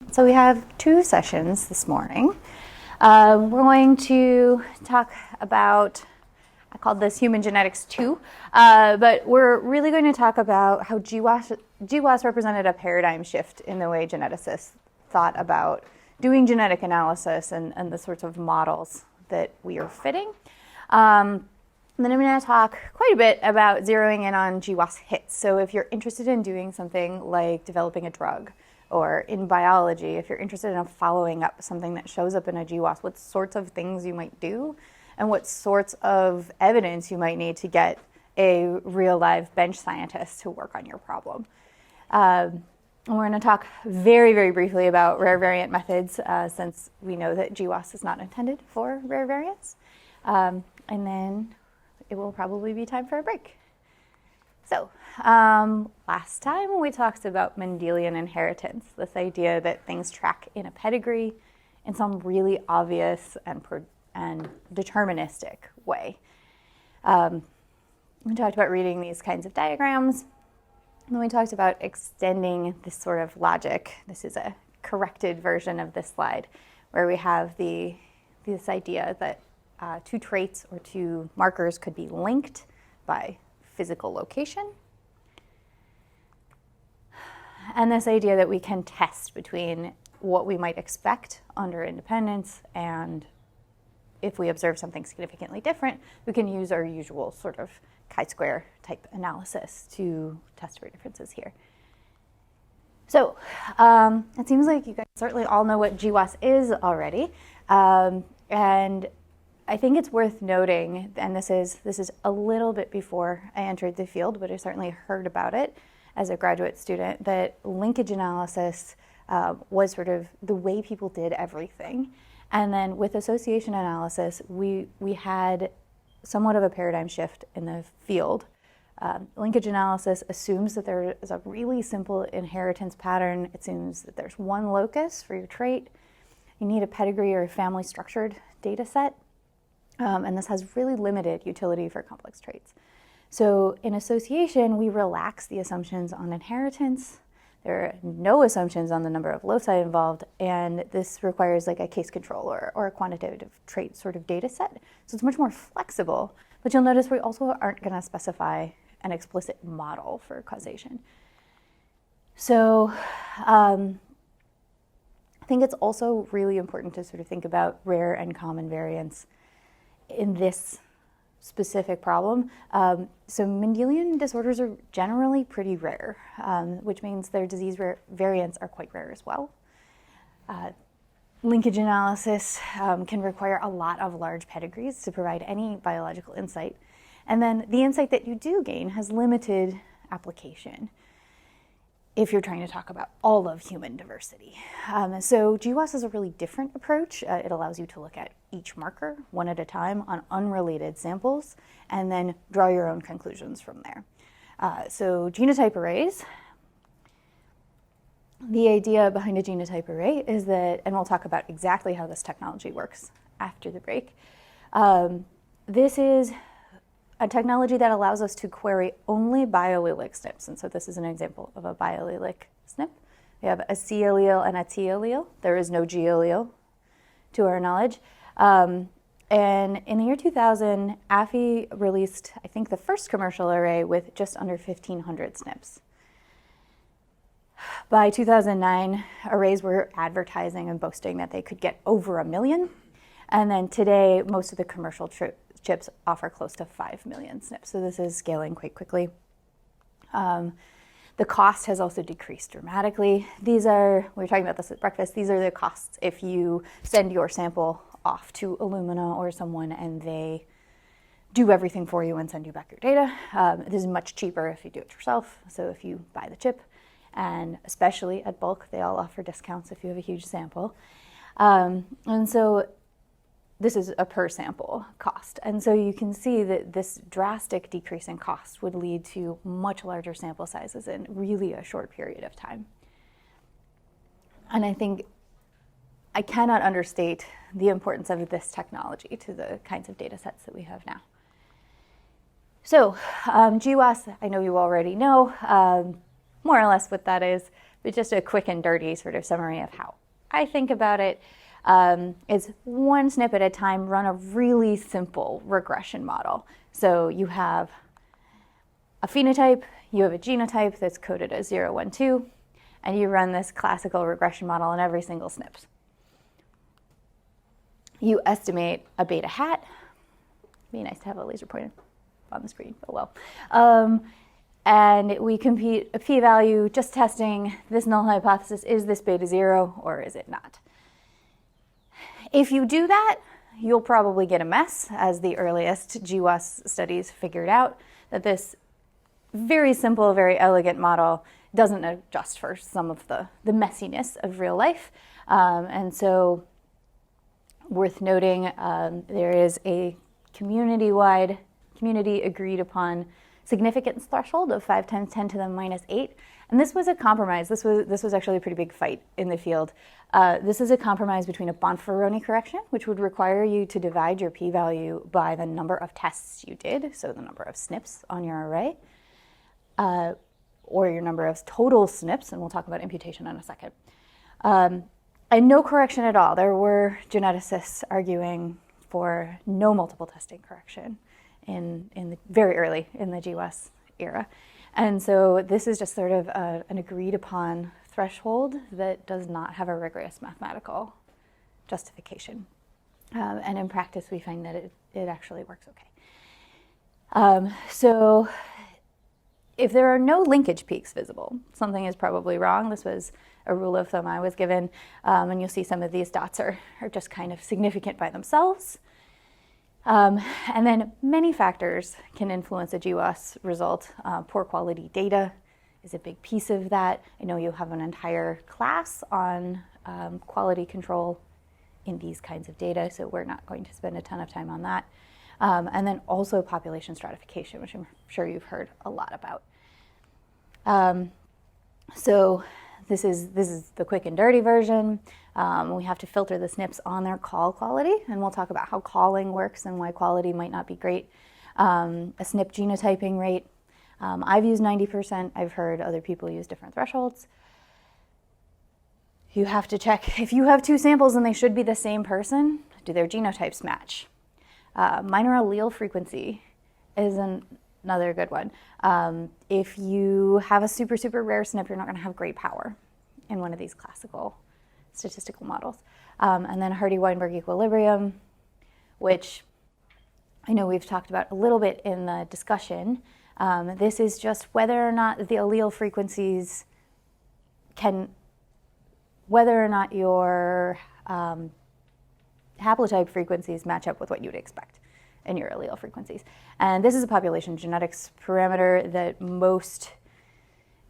So we have two sessions this morning. We're going to talk about, I called this Human Genetics 2, but we're really going to talk about how GWAS represented a paradigm shift in the way geneticists thought about doing genetic analysis and the sorts of models that we are fitting. And then I'm going to talk quite a bit about zeroing in on GWAS hits. So if you're interested in doing something like developing a drug, or in biology, if you're interested in following up something that shows up in a GWAS, what sorts of things you might do, and what sorts of evidence you might need to get a real live bench scientist to work on your problem. We're going to talk very, very briefly about rare variant methods, since we know that GWAS is not intended for rare variants. And then it will probably be time for a break. So, last time we talked about Mendelian inheritance, this idea that things track in a pedigree in some really obvious and deterministic way. We talked about reading these kinds of diagrams, and then we talked about extending this sort of logic. This is a corrected version of this slide, where we have this idea that two traits or two markers could be linked by physical location. And this idea that we can test between what we might expect under independence and if we observe something significantly different, we can use our usual sort of chi-square type analysis to test for differences here. So it seems like you guys certainly all know what GWAS is already. And I think it's worth noting, and this is a little bit before I entered the field, but I certainly heard about it as a graduate student, that linkage analysis was sort of the way people did everything. And then with association analysis, we had somewhat of a paradigm shift in the field. Linkage analysis assumes that there is a really simple inheritance pattern. It assumes that there's one locus for your trait. You need a pedigree or a family structured data set. And this has really limited utility for complex traits. So in association, we relax the assumptions on inheritance. There are no assumptions on the number of loci involved, and this requires like a case control or a quantitative trait sort of data set. So it's much more flexible, but you'll notice we also aren't going to specify an explicit model for causation. So I think it's also really important to sort of think about rare and common variants in this specific problem. So Mendelian disorders are generally pretty rare, which means their disease variants are quite rare as well. Linkage analysis can require a lot of large pedigrees to provide any biological insight. And then the insight that you do gain has limited application if you're trying to talk about all of human diversity. So GWAS is a really different approach. It allows you to look at each marker one at a time on unrelated samples and then draw your own conclusions from there. So genotype arrays, the idea behind a genotype array is that, and we'll talk about exactly how this technology works after the break. This is a technology that allows us to query only biallelic SNPs. And so this is an example of a biallelic SNP. We have a C allele and a T allele. There is no G allele to our knowledge. And in the year 2000, AFI released, I think, the first commercial array with just under 1,500 SNPs. By 2009, arrays were advertising and boasting that they could get over 1 million. And then today, most of the commercial chips offer close to 5 million SNPs. So this is scaling quite quickly. The cost has also decreased dramatically. We were talking about this at breakfast, these are the costs if you send your sample off to Illumina or someone and they do everything for you and send you back your data. This is much cheaper if you do it yourself. So if you buy the chip, and especially at bulk, they all offer discounts if you have a huge sample. And so this is a per sample cost. And so you can see that this drastic decrease in cost would lead to much larger sample sizes in really a short period of time. And I think I cannot understate the importance of this technology to the kinds of data sets that we have now. So GWAS, I know you already know, more or less what that is, but just a quick and dirty sort of summary of how I think about it. Is one SNP at a time, run a really simple regression model. So you have a phenotype, you have a genotype that's coded as 0, 1, 2, and you run this classical regression model on every single SNP. You estimate a beta hat. Be nice to have a laser pointer on the screen, oh well. And we compute a p-value, just testing this null hypothesis, is this beta 0 or is it not? If you do that, you'll probably get a mess, as the earliest GWAS studies figured out, that this very simple, very elegant model doesn't adjust for some of the messiness of real life. And so, worth noting, there is a community-wide, community-agreed upon significance threshold of 5 times 10 to the minus 8. And this was a compromise. This was actually a pretty big fight in the field. This is a compromise between a Bonferroni correction, which would require you to divide your p-value by the number of tests you did, so the number of SNPs on your array, or your number of total SNPs, and we'll talk about imputation in a second. And no correction at all. There were geneticists arguing for no multiple testing correction in the very early in the GWAS era. And so this is just sort of an agreed upon threshold that does not have a rigorous mathematical justification. And in practice, we find that it actually works okay. So if there are no linkage peaks visible, something is probably wrong. This was a rule of thumb I was given. And you'll see some of these dots are just kind of significant by themselves. And then many factors can influence a GWAS result. Poor quality data is a big piece of that. I know you have an entire class on quality control in these kinds of data, so we're not going to spend a ton of time on that. And then also population stratification, which I'm sure you've heard a lot about. So this is the quick and dirty version. We have to filter the SNPs on their call quality, and we'll talk about how calling works and why quality might not be great. A SNP genotyping rate. I've used 90%. I've heard other people use different thresholds. You have to check if you have two samples and they should be the same person, do their genotypes match? Minor allele frequency is another good one. If you have a super, super rare SNP, you're not going to have great power in one of these classical statistical models. And then Hardy-Weinberg equilibrium, which I know we've talked about a little bit in the discussion. This is just whether or not the allele frequencies whether or not your haplotype frequencies match up with what you would expect in your allele frequencies. And this is a population genetics parameter that most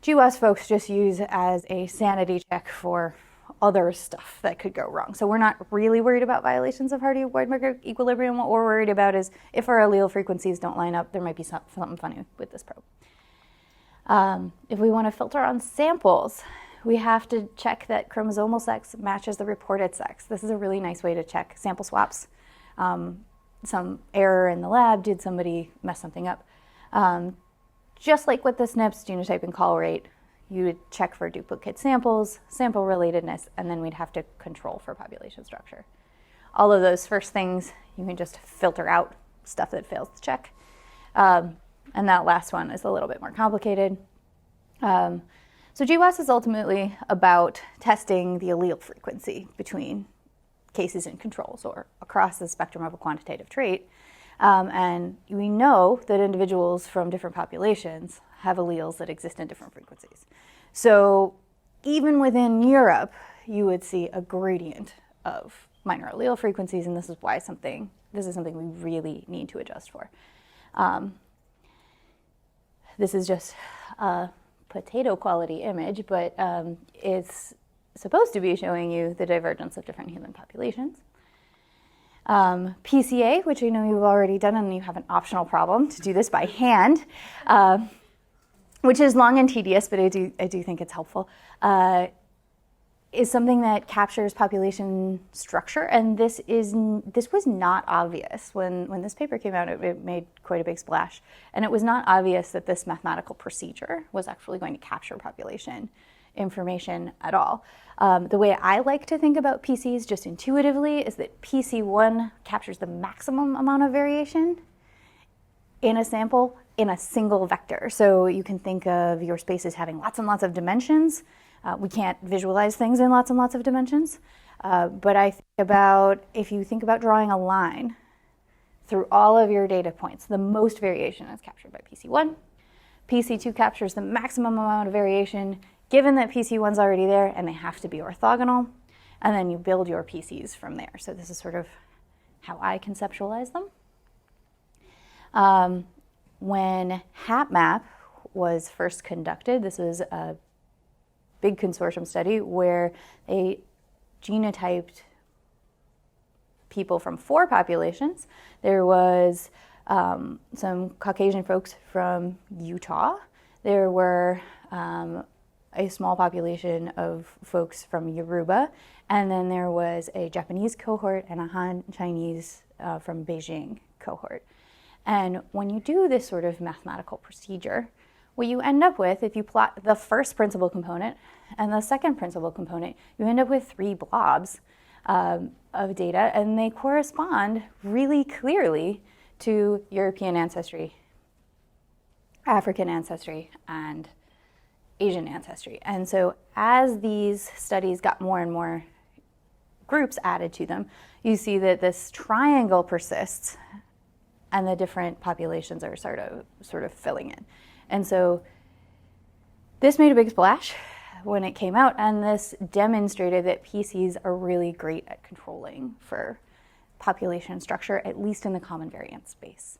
GWAS folks just use as a sanity check for other stuff that could go wrong. So we're not really worried about violations of Hardy-Weinberg equilibrium. What we're worried about is if our allele frequencies don't line up, there might be something funny with this probe. If we want to filter on samples, we have to check that chromosomal sex matches the reported sex. This is a really nice way to check sample swaps. Some error in the lab, did somebody mess something up? Just like with the SNPs, genotype and call rate, you would check for duplicate samples, sample relatedness, and then we'd have to control for population structure. All of those first things, you can just filter out stuff that fails to check. And that last one is a little bit more complicated. So GWAS is ultimately about testing the allele frequency between cases and controls, or across the spectrum of a quantitative trait. And we know that individuals from different populations have alleles that exist in different frequencies. So even within Europe, you would see a gradient of minor allele frequencies, and this is something we really need to adjust for. This is just a potato quality image, but it's supposed to be showing you the divergence of different human populations. PCA, which I know you've already done, and you have an optional problem to do this by hand, which is long and tedious, but I do think it's helpful. is something that captures population structure, and this was not obvious when this paper came out. It made quite a big splash, and it was not obvious that this mathematical procedure was actually going to capture population information at all. The way I like to think about PCs just intuitively is that PC1 captures the maximum amount of variation in a sample in a single vector. So you can think of your spaces having lots and lots of dimensions. We can't visualize things in lots and lots of dimensions, but I think about, if you think about drawing a line through all of your data points, the most variation is captured by PC1. PC2 captures the maximum amount of variation, given that PC1's already there and they have to be orthogonal, and then you build your PCs from there. So this is sort of how I conceptualize them. When HapMap was first conducted, this was a big consortium study where they genotyped people from 4 populations. There was some Caucasian folks from Utah. There were a small population of folks from Yoruba, and then there was a Japanese cohort and a Han Chinese from Beijing cohort. And when you do this sort of mathematical procedure, what you end up with, if you plot the first principal component and the second principal component, you end up with 3 blobs of data, and they correspond really clearly to European ancestry, African ancestry, and Asian ancestry. And so as these studies got more and more groups added to them, you see that this triangle persists and the different populations are sort of filling in. And so this made a big splash when it came out, and this demonstrated that PCs are really great at controlling for population structure, at least in the common variance space.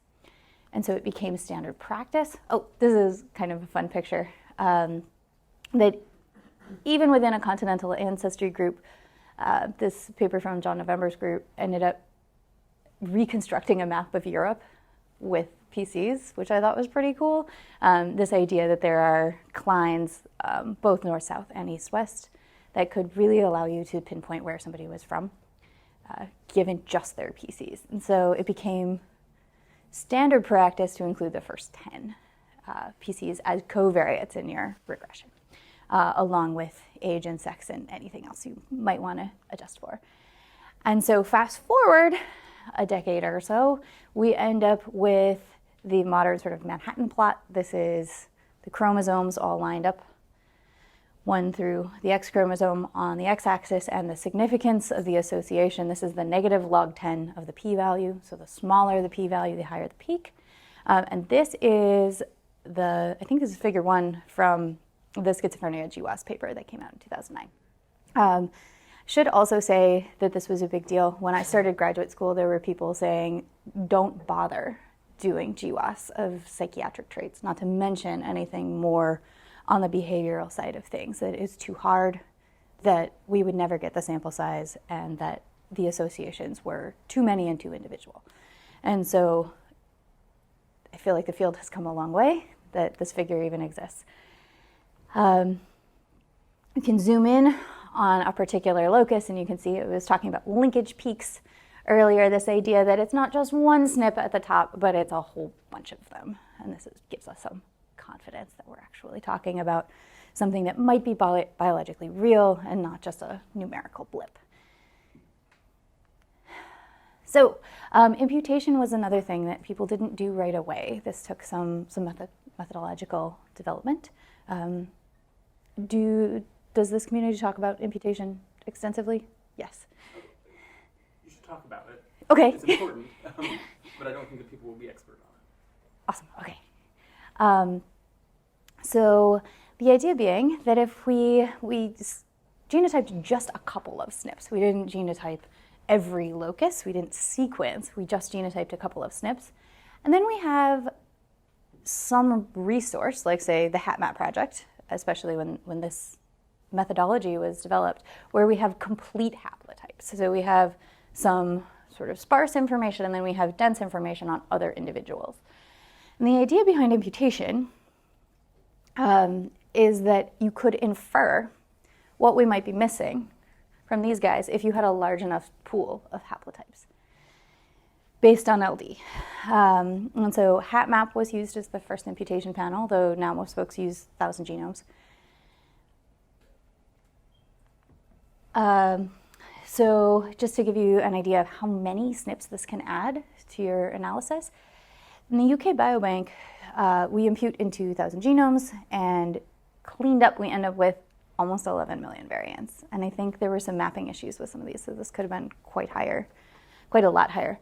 And so it became standard practice. Oh, this is kind of a fun picture. That even within a continental ancestry group, this paper from John November's group ended up reconstructing a map of Europe with PCs, which I thought was pretty cool. This idea that there are clines, both north-south and east-west, that could really allow you to pinpoint where somebody was from, given just their PCs. And so it became standard practice to include the first 10 PCs as covariates in your regression, along with age and sex and anything else you might want to adjust for. And so fast forward a decade or so, we end up with the modern sort of Manhattan plot. This is the chromosomes all lined up, one through the X chromosome on the x-axis, and the significance of the association. This is the negative log 10 of the p-value. So the smaller the p-value, the higher the peak. And this is I think this is figure 1 from the schizophrenia GWAS paper that came out in 2009. Should also say that this was a big deal. When I started graduate school, there were people saying, don't bother doing GWAS of psychiatric traits, not to mention anything more on the behavioral side of things, that it's too hard, that we would never get the sample size, and that the associations were too many and too individual. And so I feel like the field has come a long way, that this figure even exists. You can zoom in on a particular locus, and you can see it was talking about linkage peaks earlier, this idea that it's not just one SNP at the top, but it's a whole bunch of them. And this gives us some confidence that we're actually talking about something that might be biologically real and not just a numerical blip. So imputation was another thing that people didn't do right away. This took some methodological development. Does this community talk about imputation extensively? Yes. You should talk about it. Okay. It's important, but I don't think that people will be expert on it. Awesome. Okay. So the idea being that if we genotyped just a couple of SNPs, we didn't genotype every locus, we didn't sequence, we just genotyped a couple of SNPs, and then we have some resource, like say the HapMap project, especially when this methodology was developed, where we have complete haplotypes. So we have some sort of sparse information, and then we have dense information on other individuals. And the idea behind imputation is that you could infer what we might be missing from these guys if you had a large enough pool of haplotypes based on LD. And so HapMap was used as the first imputation panel, though now most folks use 1,000 genomes. So just to give you an idea of how many SNPs this can add to your analysis, in the UK Biobank, we impute into 1,000 genomes, and cleaned up, we end up with almost 11 million variants. And I think there were some mapping issues with some of these, so this could have been quite a lot higher.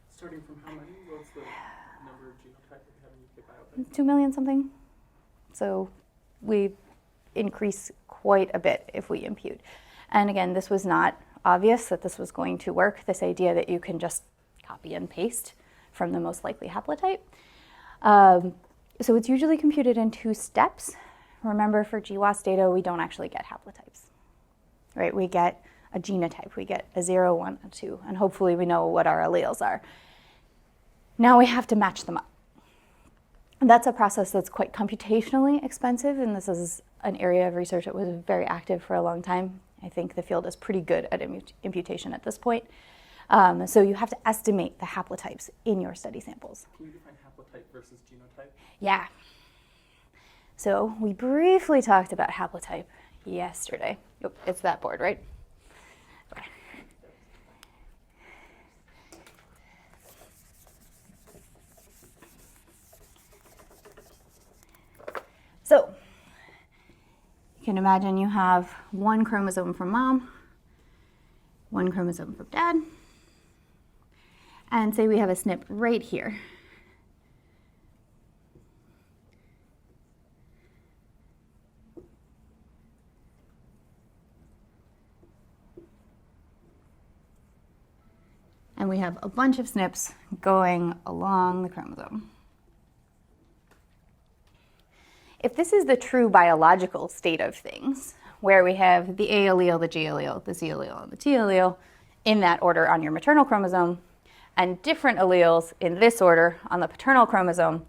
Starting from how many? What's the number of genotypes that we have in UK Biobank? 2 million something. So we increase quite a bit if we impute. And again, this was not obvious that this was going to work, this idea that you can just copy and paste from the most likely haplotype. So it's usually computed in 2 steps. Remember, for GWAS data, we don't actually get haplotypes, right? We get a genotype. We get a 0, 1, and 2, and hopefully we know what our alleles are. Now we have to match them up. And that's a process that's quite computationally expensive, and this is an area of research that was very active for a long time. I think the field is pretty good at imputation at this point. So you have to estimate the haplotypes in your study samples. Can you define haplotype versus genotype? Yeah. So we briefly talked about haplotype yesterday. Yep, it's that board, right? Okay. So you can imagine you have 1 chromosome from mom, 1 chromosome from dad, and say we have a SNP right here. And we have a bunch of SNPs going along the chromosome. If this is the true biological state of things, where we have the A allele, the G allele, the C allele, and the T allele in that order on your maternal chromosome, and different alleles in this order on the paternal chromosome,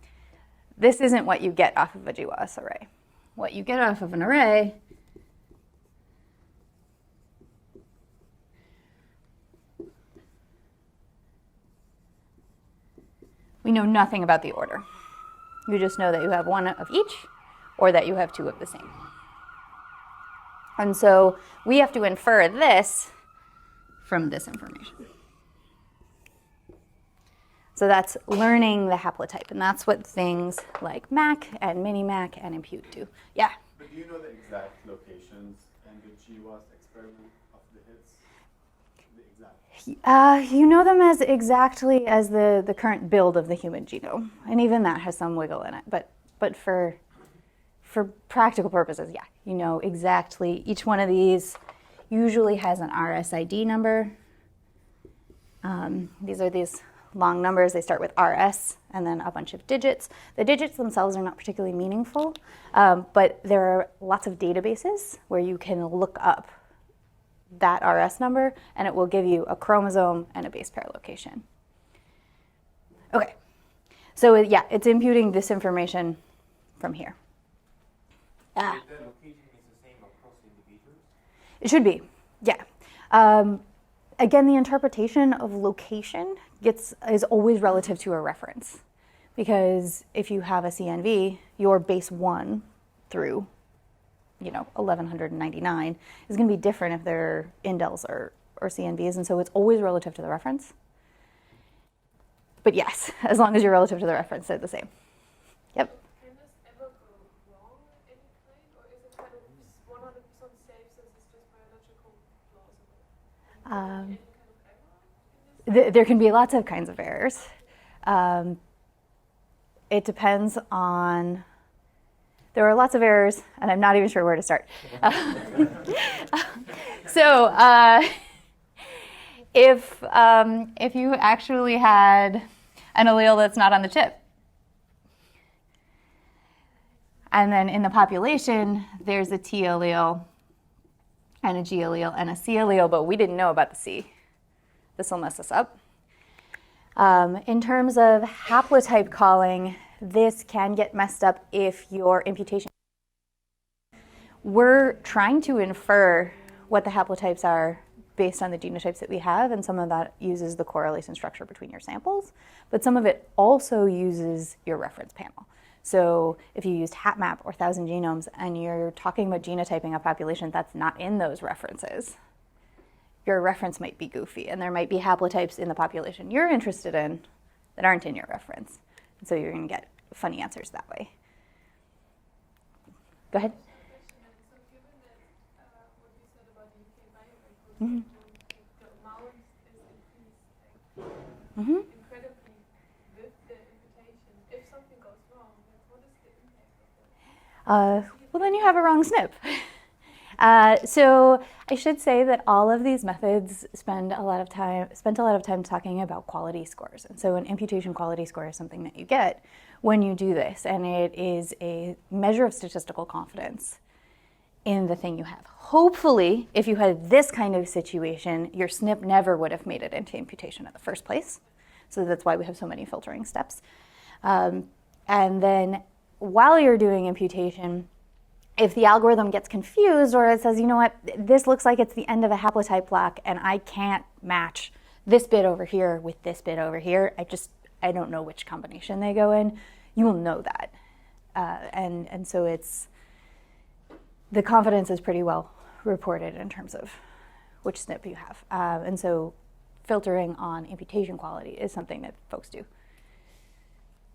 this isn't what you get off of a GWAS array. What you get off of an array we know nothing about the order. You just know that you have 1 of each, or that you have 2 of the same. And so we have to infer this from this information. So that's learning the haplotype, and that's what things like MAC and mini-MAC and Impute do. Yeah? But do you know the exact locations and the GWAS experiment of the hits? The exact. You know them as exactly as the current build of the human genome, and even that has some wiggle in it. But for practical purposes, yeah, you know exactly. Each one of these usually has an RSID number. These are these long numbers. They start with RS and then a bunch of digits. The digits themselves are not particularly meaningful, but there are lots of databases where you can look up that RS number, and it will give you a chromosome and a base pair location. Okay, so yeah, it's imputing this information from here. The location is the same across individuals? It should be, yeah. Again, the interpretation of location is always relative to a reference, because if you have a CNV, your base 1 through 1199 is going to be different if they're indels or CNVs, and so it's always relative to the reference. But yes, as long as you're relative to the reference, they're the same. Yep. Can this ever go wrong in any kind, or is it kind of 100% safe since it's just biological plausible? Any kind of error in this? There can be lots of kinds of errors. It depends on. There are lots of errors, and I'm not even sure where to start. So if you actually had an allele that's not on the chip, and then in the population, there's a T allele and a G allele and a C allele, but we didn't know about the C, this will mess us up. In terms of haplotype calling, this can get messed up if your imputation we're trying to infer what the haplotypes are based on the genotypes that we have, and some of that uses the correlation structure between your samples, but some of it also uses your reference panel. So if you used HapMap or 1,000 genomes and you're talking about genotyping a population that's not in those references, your reference might be goofy, and there might be haplotypes in the population you're interested in that aren't in your reference. And so you're going to get funny answers that way. Go ahead. So given that what you said about the UK biobank, Mhm. the amount is increased Mm-hmm. incredibly with the imputation. If something goes wrong, then what is the impact of that? Well, then you have a wrong SNP. So I should say that all of these methods spent a lot of time talking about quality scores. And so an imputation quality score is something that you get when you do this, and it is a measure of statistical confidence in the thing you have. Hopefully, if you had this kind of situation, your SNP never would have made it into imputation in the first place. So that's why we have so many filtering steps. And then while you're doing imputation, if the algorithm gets confused or it says, you know what, this looks like it's the end of a haplotype block and I can't match this bit over here with this bit over here, I don't know which combination they go in, you will know that. And so the confidence is pretty well reported in terms of which SNP you have. And so filtering on imputation quality is something that folks do.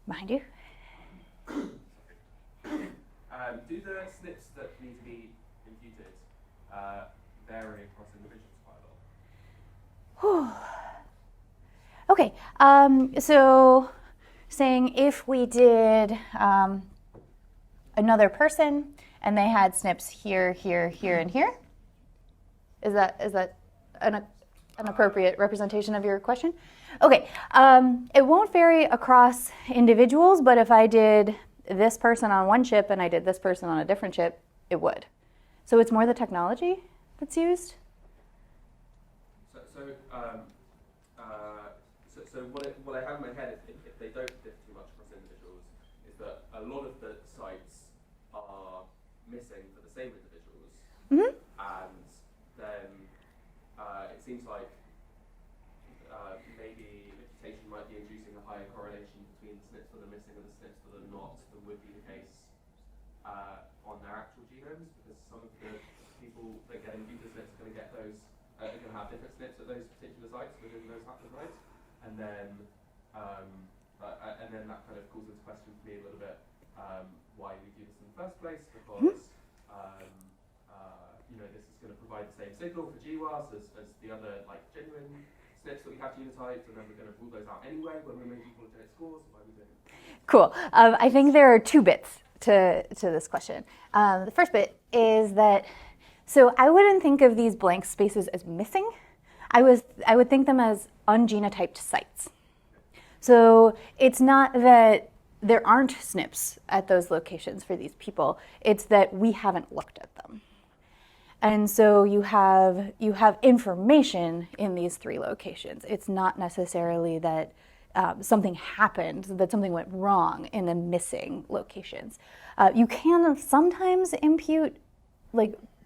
Behind you? Do the SNPs that need to be imputed vary across individuals quite a lot? Okay, so saying if we did another person and they had SNPs here, here, here, and here, is that an appropriate representation of your question? Okay, it won't vary across individuals, but if I did this person on one chip and I did this person on a different chip, it would. So it's more the technology that's used. So what I have in my head, if they don't differ too much across individuals, is that a lot of the sites are missing for the same individuals, Mm-hmm. and then it seems like maybe imputation might be inducing a higher correlation between the SNPs that are missing and the SNPs that are not than would be the case on their actual genomes, because some of the people that get imputed SNPs are going to get those, are going to have different SNPs at those particular sites within those haplotypes, and then that kind of calls into question for me a little bit why we do this in the first place, because this is going to provide the same signal for GWAS as the other genuine SNPs that we have genotyped, and then we're going to rule those out anyway when we're making qualitative scores. Why are we doing it? Cool. I think there are two bits to this question. The first bit is that, so I wouldn't think of these blank spaces as missing. I would think them as ungenotyped sites. So it's not that there aren't SNPs at those locations for these people. It's that we haven't looked at them. And so you have information in these three locations. It's not necessarily that something happened, that something went wrong in the missing locations. You can sometimes impute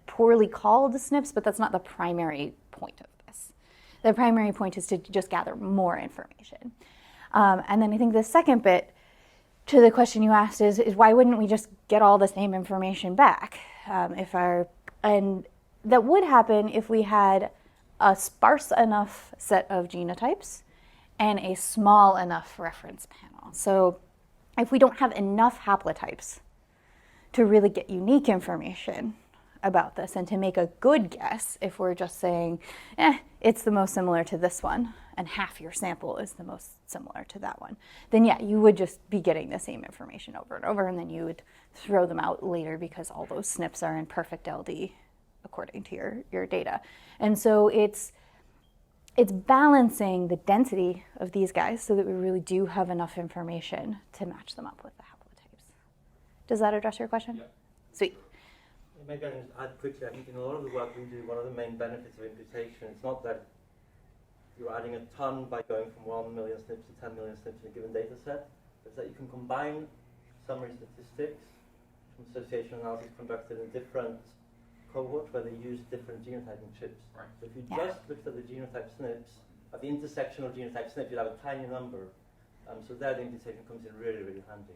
poorly called SNPs, but that's not the primary point of this. The primary point is to just gather more information. And then I think the second bit to the question you asked is why wouldn't we just get all the same information back? And that would happen if we had a sparse enough set of genotypes and a small enough reference panel. So if we don't have enough haplotypes to really get unique information about this and to make a good guess, if we're just saying, it's the most similar to this one, and half your sample is the most similar to that one, then yeah, you would just be getting the same information over and over, and then you would throw them out later because all those SNPs are in perfect LD according to your data. And so it's balancing the density of these guys so that we really do have enough information to match them up with the haplotypes. Does that address your question? Yeah. Sweet. Maybe I can just add quickly. I think in a lot of the work we do, one of the main benefits of imputation, it's not that you're adding a ton by going from 1 million SNPs to 10 million SNPs in a given data set. It's that you can combine summary statistics to association analysis conducted in different cohorts where they use different genotyping chips. Right. So if you Yeah. just looked at the genotype SNPs, at the intersection of genotype SNPs, you'd have a tiny number. So there the imputation comes in really, really handy.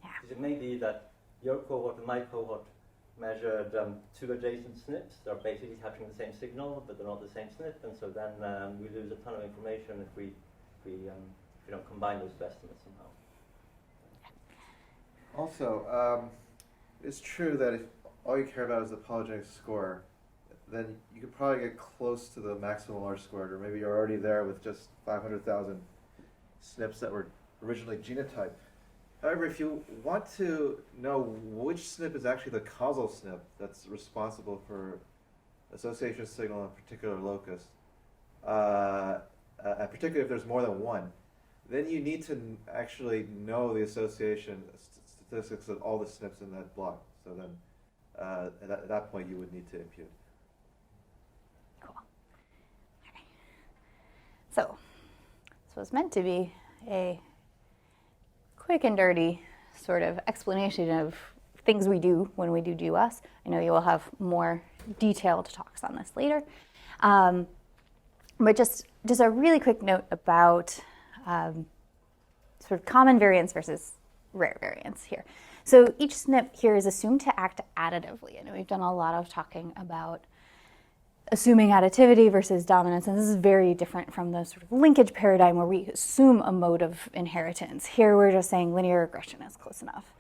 Yeah. Because it may be that your cohort and my cohort measured two adjacent SNPs. They're basically capturing the same signal, but they're not the same SNP, and so then we lose a ton of information if we don't combine those two estimates somehow. Also, it's true that if all you care about is the polygenic score, then you could probably get close to the maximum R squared, or maybe you're already there with just 500,000 SNPs that were originally genotyped. However, if you want to know which SNP is actually the causal SNP that's responsible for association signal in a particular locus, and particularly if there's more than one, then you need to actually know the association statistics of all the SNPs in that block. So then at that point you would need to impute. Cool. Okay. So this was meant to be a quick and dirty sort of explanation of things we do when we do GWAS. I know you will have more detailed talks on this later. But just a really quick note about sort of common variants versus rare variants here. So each SNP here is assumed to act additively. I know we've done a lot of talking about assuming additivity versus dominance, and this is very different from the sort of linkage paradigm where we assume a mode of inheritance. Here we're just saying linear regression is close enough.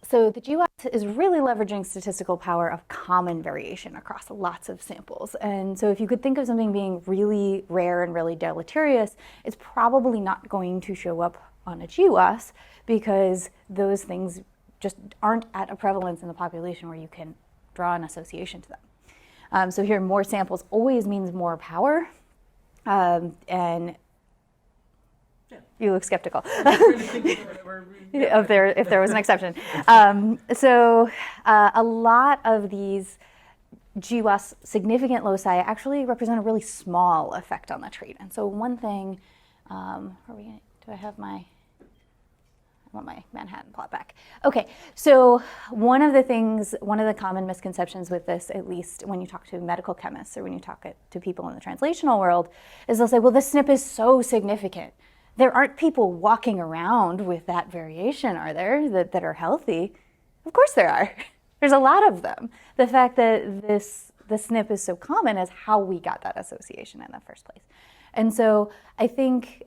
So the GWAS is really leveraging statistical power of common variation across lots of samples. And so if you could think of something being really rare and really deleterious, it's probably not going to show up on a GWAS because those things just aren't at a prevalence in the population where you can draw an association to them. So here, more samples always means more power, and you look skeptical if there was an exception. So a lot of these GWAS significant loci actually represent a really small effect on the trait. And so one thing, do I have my? I want my Manhattan plot back. Okay, so one of the common misconceptions with this, at least when you talk to medical chemists or when you talk to people in the translational world, is they'll say, well, this SNP is so significant. There aren't people walking around with that variation, are there, that are healthy? Of course there are. There's a lot of them. The fact that the SNP is so common is how we got that association in the first place. And so I think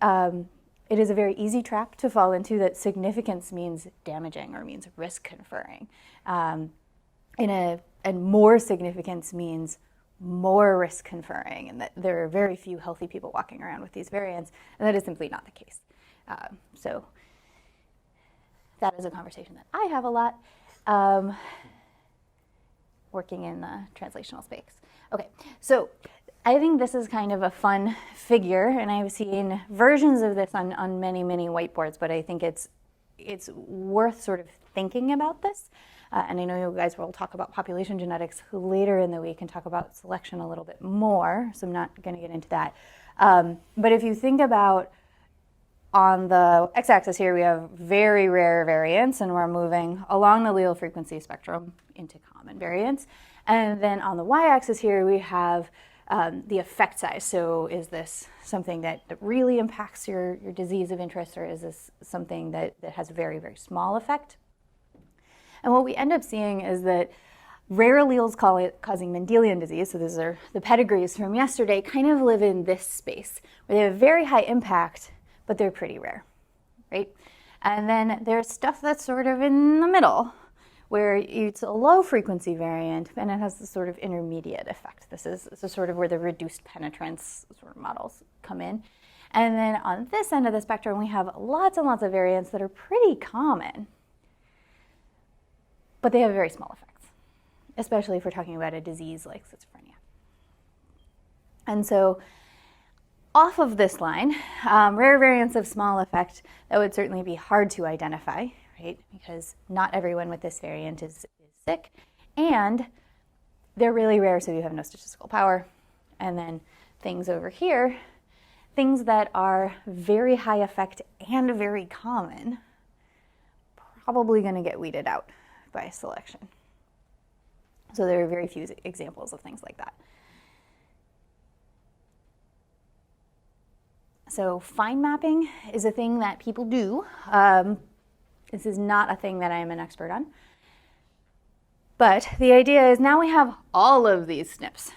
it is a very easy trap to fall into that significance means damaging or means risk conferring. And more significance means more risk conferring, and that there are very few healthy people walking around with these variants, and that is simply not the case. So that is a conversation that I have a lot working in the translational space. Okay, so I think this is kind of a fun figure, and I've seen versions of this on many, many whiteboards, but I think it's worth sort of thinking about this. And I know you guys will talk about population genetics later in the week and talk about selection a little bit more, so I'm not going to get into that. But if you think about on the x-axis here, we have very rare variants, and we're moving along the allele frequency spectrum into common variants. And then on the y-axis here, we have the effect size. So is this something that really impacts your disease of interest, or is this something that has a very, very small effect? And what we end up seeing is that rare alleles causing Mendelian disease, so these are the pedigrees from yesterday, kind of live in this space where they have very high impact, but they're pretty rare, right? And then there's stuff that's sort of in the middle, where it's a low frequency variant and it has this sort of intermediate effect. This is sort of where the reduced penetrance sort of models come in. And then on this end of the spectrum, we have lots and lots of variants that are pretty common, but they have very small effects, especially if we're talking about a disease like schizophrenia. And so off of this line, rare variants of small effect, that would certainly be hard to identify, right? Because not everyone with this variant is sick, and they're really rare, so you have no statistical power. And then things over here, things that are very high effect and very common, probably going to get weeded out by selection. So there are very few examples of things like that. So fine mapping is a thing that people do. This is not a thing that I am an expert on. But the idea is now we have all of these SNPs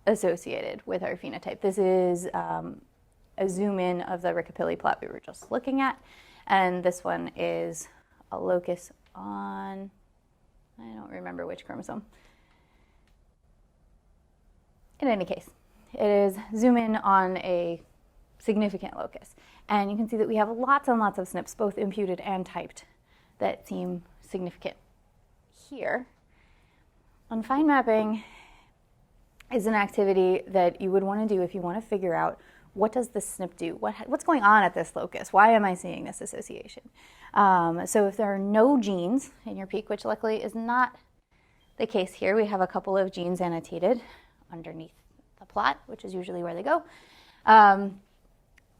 associated with our phenotype. This is a zoom in of the Riccapilli plot we were just looking at. And this one is a locus on, I don't remember which chromosome. In any case, it is zoom in on a significant locus. And you can see that we have lots and lots of SNPs, both imputed and typed, that seem significant here. And fine mapping is an activity that you would want to do if you want to figure out what does this SNP do? What's going on at this locus? Why am I seeing this association? So if there are no genes in your peak, which luckily is not the case here, we have a couple of genes annotated underneath the plot, which is usually where they go.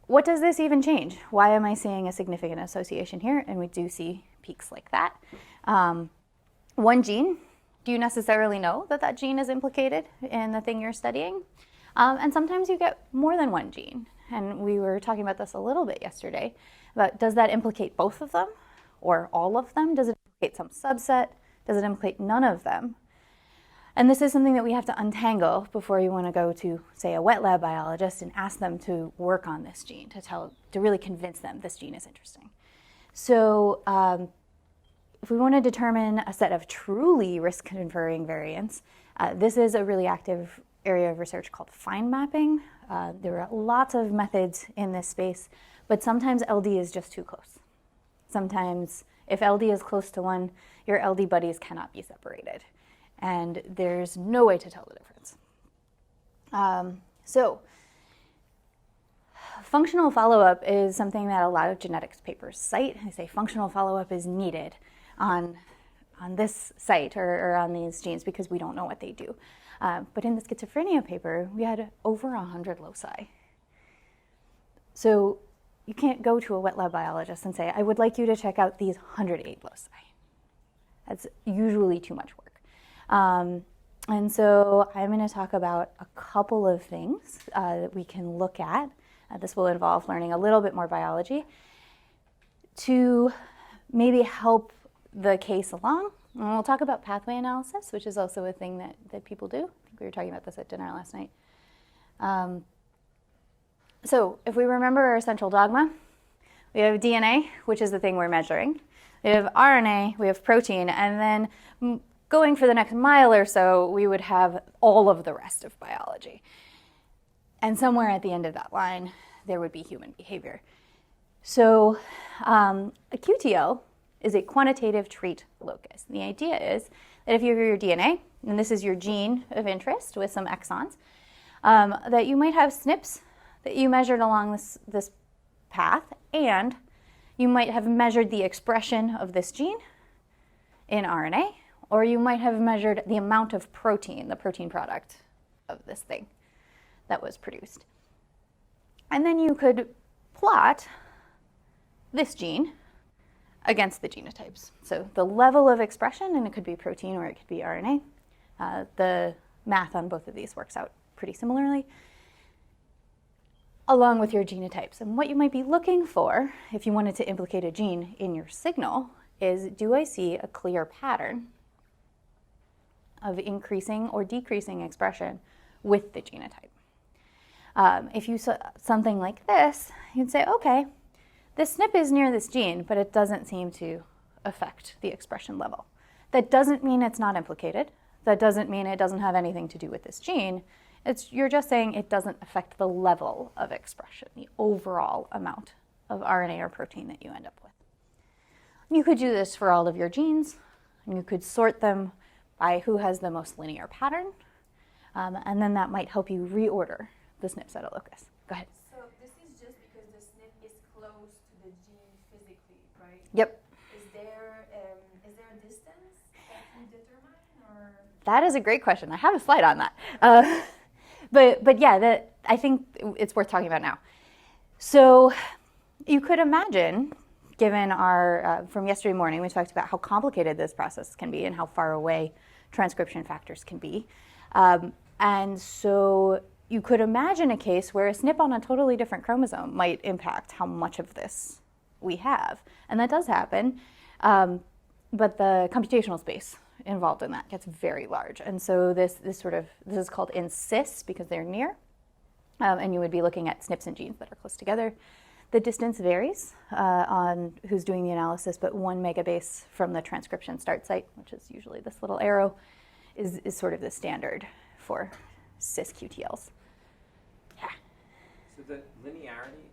What does this even change? Why am I seeing a significant association here? And we do see peaks like that. One gene, do you necessarily know that that gene is implicated in the thing you're studying? And sometimes you get more than one gene. And we were talking about this a little bit yesterday. But does that implicate both of them or all of them? Does it implicate some subset? Does it implicate none of them? And this is something that we have to untangle before you want to go to, say, a wet lab biologist and ask them to work on this gene, to really convince them this gene is interesting. So if we want to determine a set of truly risk-conferring variants, this is a really active area of research called fine mapping. There are lots of methods in this space, but sometimes LD is just too close. Sometimes if LD is close to 1, your LD buddies cannot be separated. And there's no way to tell the difference. So functional follow-up is something that a lot of genetics papers cite. They say functional follow-up is needed on this site or on these genes because we don't know what they do. But in the schizophrenia paper, we had over 100 loci. So you can't go to a wet lab biologist and say, I would like you to check out these 108 loci. That's usually too much work. And so I'm going to talk about a couple of things that we can look at. This will involve learning a little bit more biology to maybe help the case along. And we'll talk about pathway analysis, which is also a thing that people do. I think we were talking about this at dinner last night. So if we remember our central dogma, we have DNA, which is the thing we're measuring. We have RNA, we have protein, and then going for the next mile or so, we would have all of the rest of biology. And somewhere at the end of that line, there would be human behavior. So a QTL is a quantitative trait locus. And the idea is that if you have your DNA, and this is your gene of interest with some exons, that you might have SNPs that you measured along this path, and you might have measured the expression of this gene in RNA, or you might have measured the amount of protein, the protein product of this thing that was produced. And then you could plot this gene against the genotypes. So the level of expression, and it could be protein or it could be RNA. The math on both of these works out pretty similarly, along with your genotypes. And what you might be looking for, if you wanted to implicate a gene in your signal, is do I see a clear pattern of increasing or decreasing expression with the genotype? If you saw something like this, you'd say, okay, this SNP is near this gene, but it doesn't seem to affect the expression level. That doesn't mean it's not implicated. That doesn't mean it doesn't have anything to do with this gene. You're just saying it doesn't affect the level of expression, the overall amount of RNA or protein that you end up with. You could do this for all of your genes, and you could sort them by who has the most linear pattern, and then that might help you reorder the SNPs at a locus. Go ahead. So this is just because the SNP is close to the gene physically, right? Yep. Is there a distance that you determine, or? That is a great question. I have a slide on that. But yeah, I think it's worth talking about now. So you could imagine given our, from yesterday morning, we talked about how complicated this process can be and how far away transcription factors can be. And so you could imagine a case where a SNP on a totally different chromosome might impact how much of this we have. And that does happen, but the computational space involved in that gets very large. And so this is called in cis because they're near. And you would be looking at SNPs and genes that are close together. The distance varies on who's doing the analysis, but 1 megabase from the transcription start site, which is usually this little arrow, is sort of the standard for cis QTLs. Yeah. So the linearity,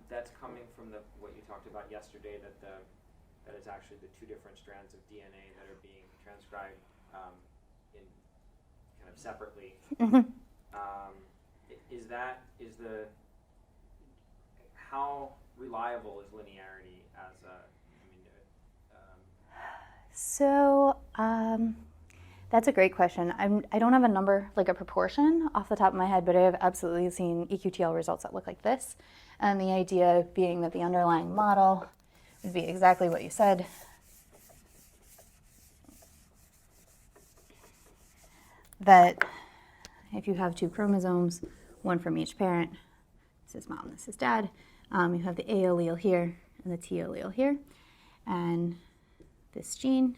that's coming from what you talked about yesterday, that it's actually the 2 different strands of DNA that are being transcribed in kind of separately. Mm-hmm. How reliable is linearity as So that's a great question. I don't have a number, like a proportion off the top of my head, but I have absolutely seen EQTL results that look like this. And the idea being that the underlying model would be exactly what you said. That if you have 2 chromosomes, 1 from each parent, this is mom, this is dad, you have the A allele here and the T allele here, and this gene.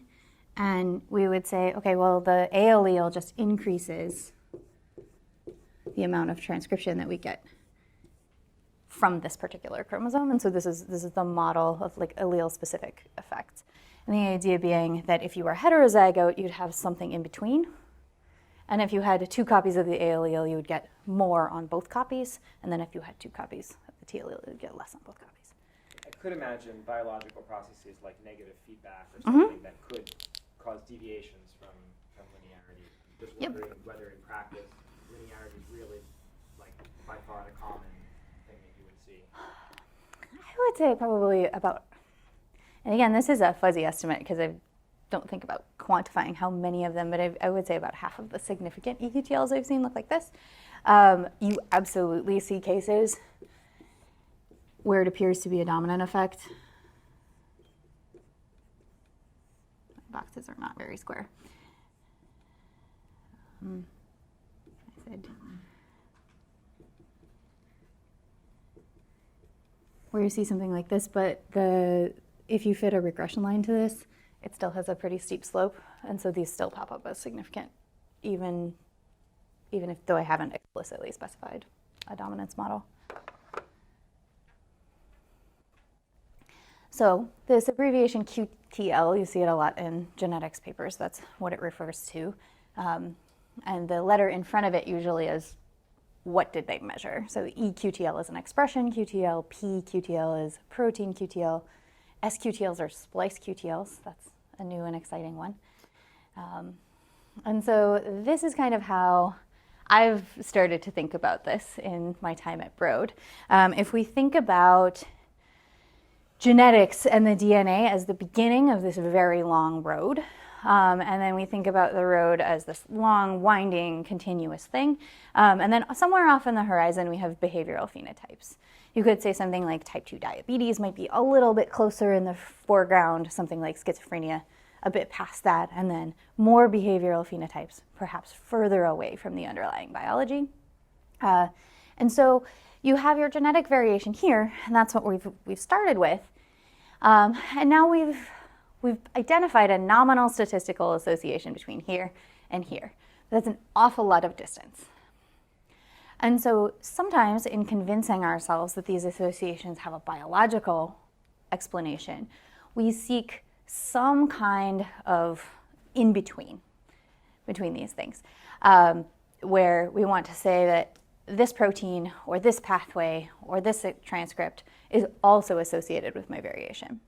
And we would say, okay, well, the A allele just increases the amount of transcription that we get from this particular chromosome. And so this is the model of like allele-specific effects. And the idea being that if you were heterozygote, you'd have something in between. And if you had 2 copies of the A allele, you would get more on both copies. And then if you had 2 copies of the T allele, you would get less on both copies. I could imagine biological processes like negative feedback or something that could cause deviations from linearity. Just wondering whether in practice linearity is really like by far the common thing that you would see. I would say probably about, and again, this is a fuzzy estimate because I don't think about quantifying how many of them, but I would say about half of the significant EQTLs I've seen look like this. You absolutely see cases where it appears to be a dominant effect. Boxes are not very square. I said where you see something like this, but if you fit a regression line to this, it still has a pretty steep slope, and so these still pop up as significant, even if though I haven't explicitly specified a dominance model. So this abbreviation QTL, you see it a lot in genetics papers. That's what it refers to. And the letter in front of it usually is what did they measure. So EQTL is an expression QTL, PQTL is protein QTL, SQTLs are splice QTLs. That's a new and exciting one. And so this is kind of how I've started to think about this in my time at Broad. If we think about genetics and the DNA as the beginning of this very long road, and then we think about the road as this long, winding, continuous thing. And then somewhere off in the horizon, we have behavioral phenotypes. You could say something like type 2 diabetes might be a little bit closer in the foreground, something like schizophrenia a bit past that, and then more behavioral phenotypes, perhaps further away from the underlying biology. And so you have your genetic variation here, and that's what we've started with. And now we've identified a nominal statistical association between here and here. That's an awful lot of distance. And so sometimes in convincing ourselves that these associations have a biological explanation, we seek some kind of in-between between these things, where we want to say that this protein or this pathway or this transcript is also associated with my variation.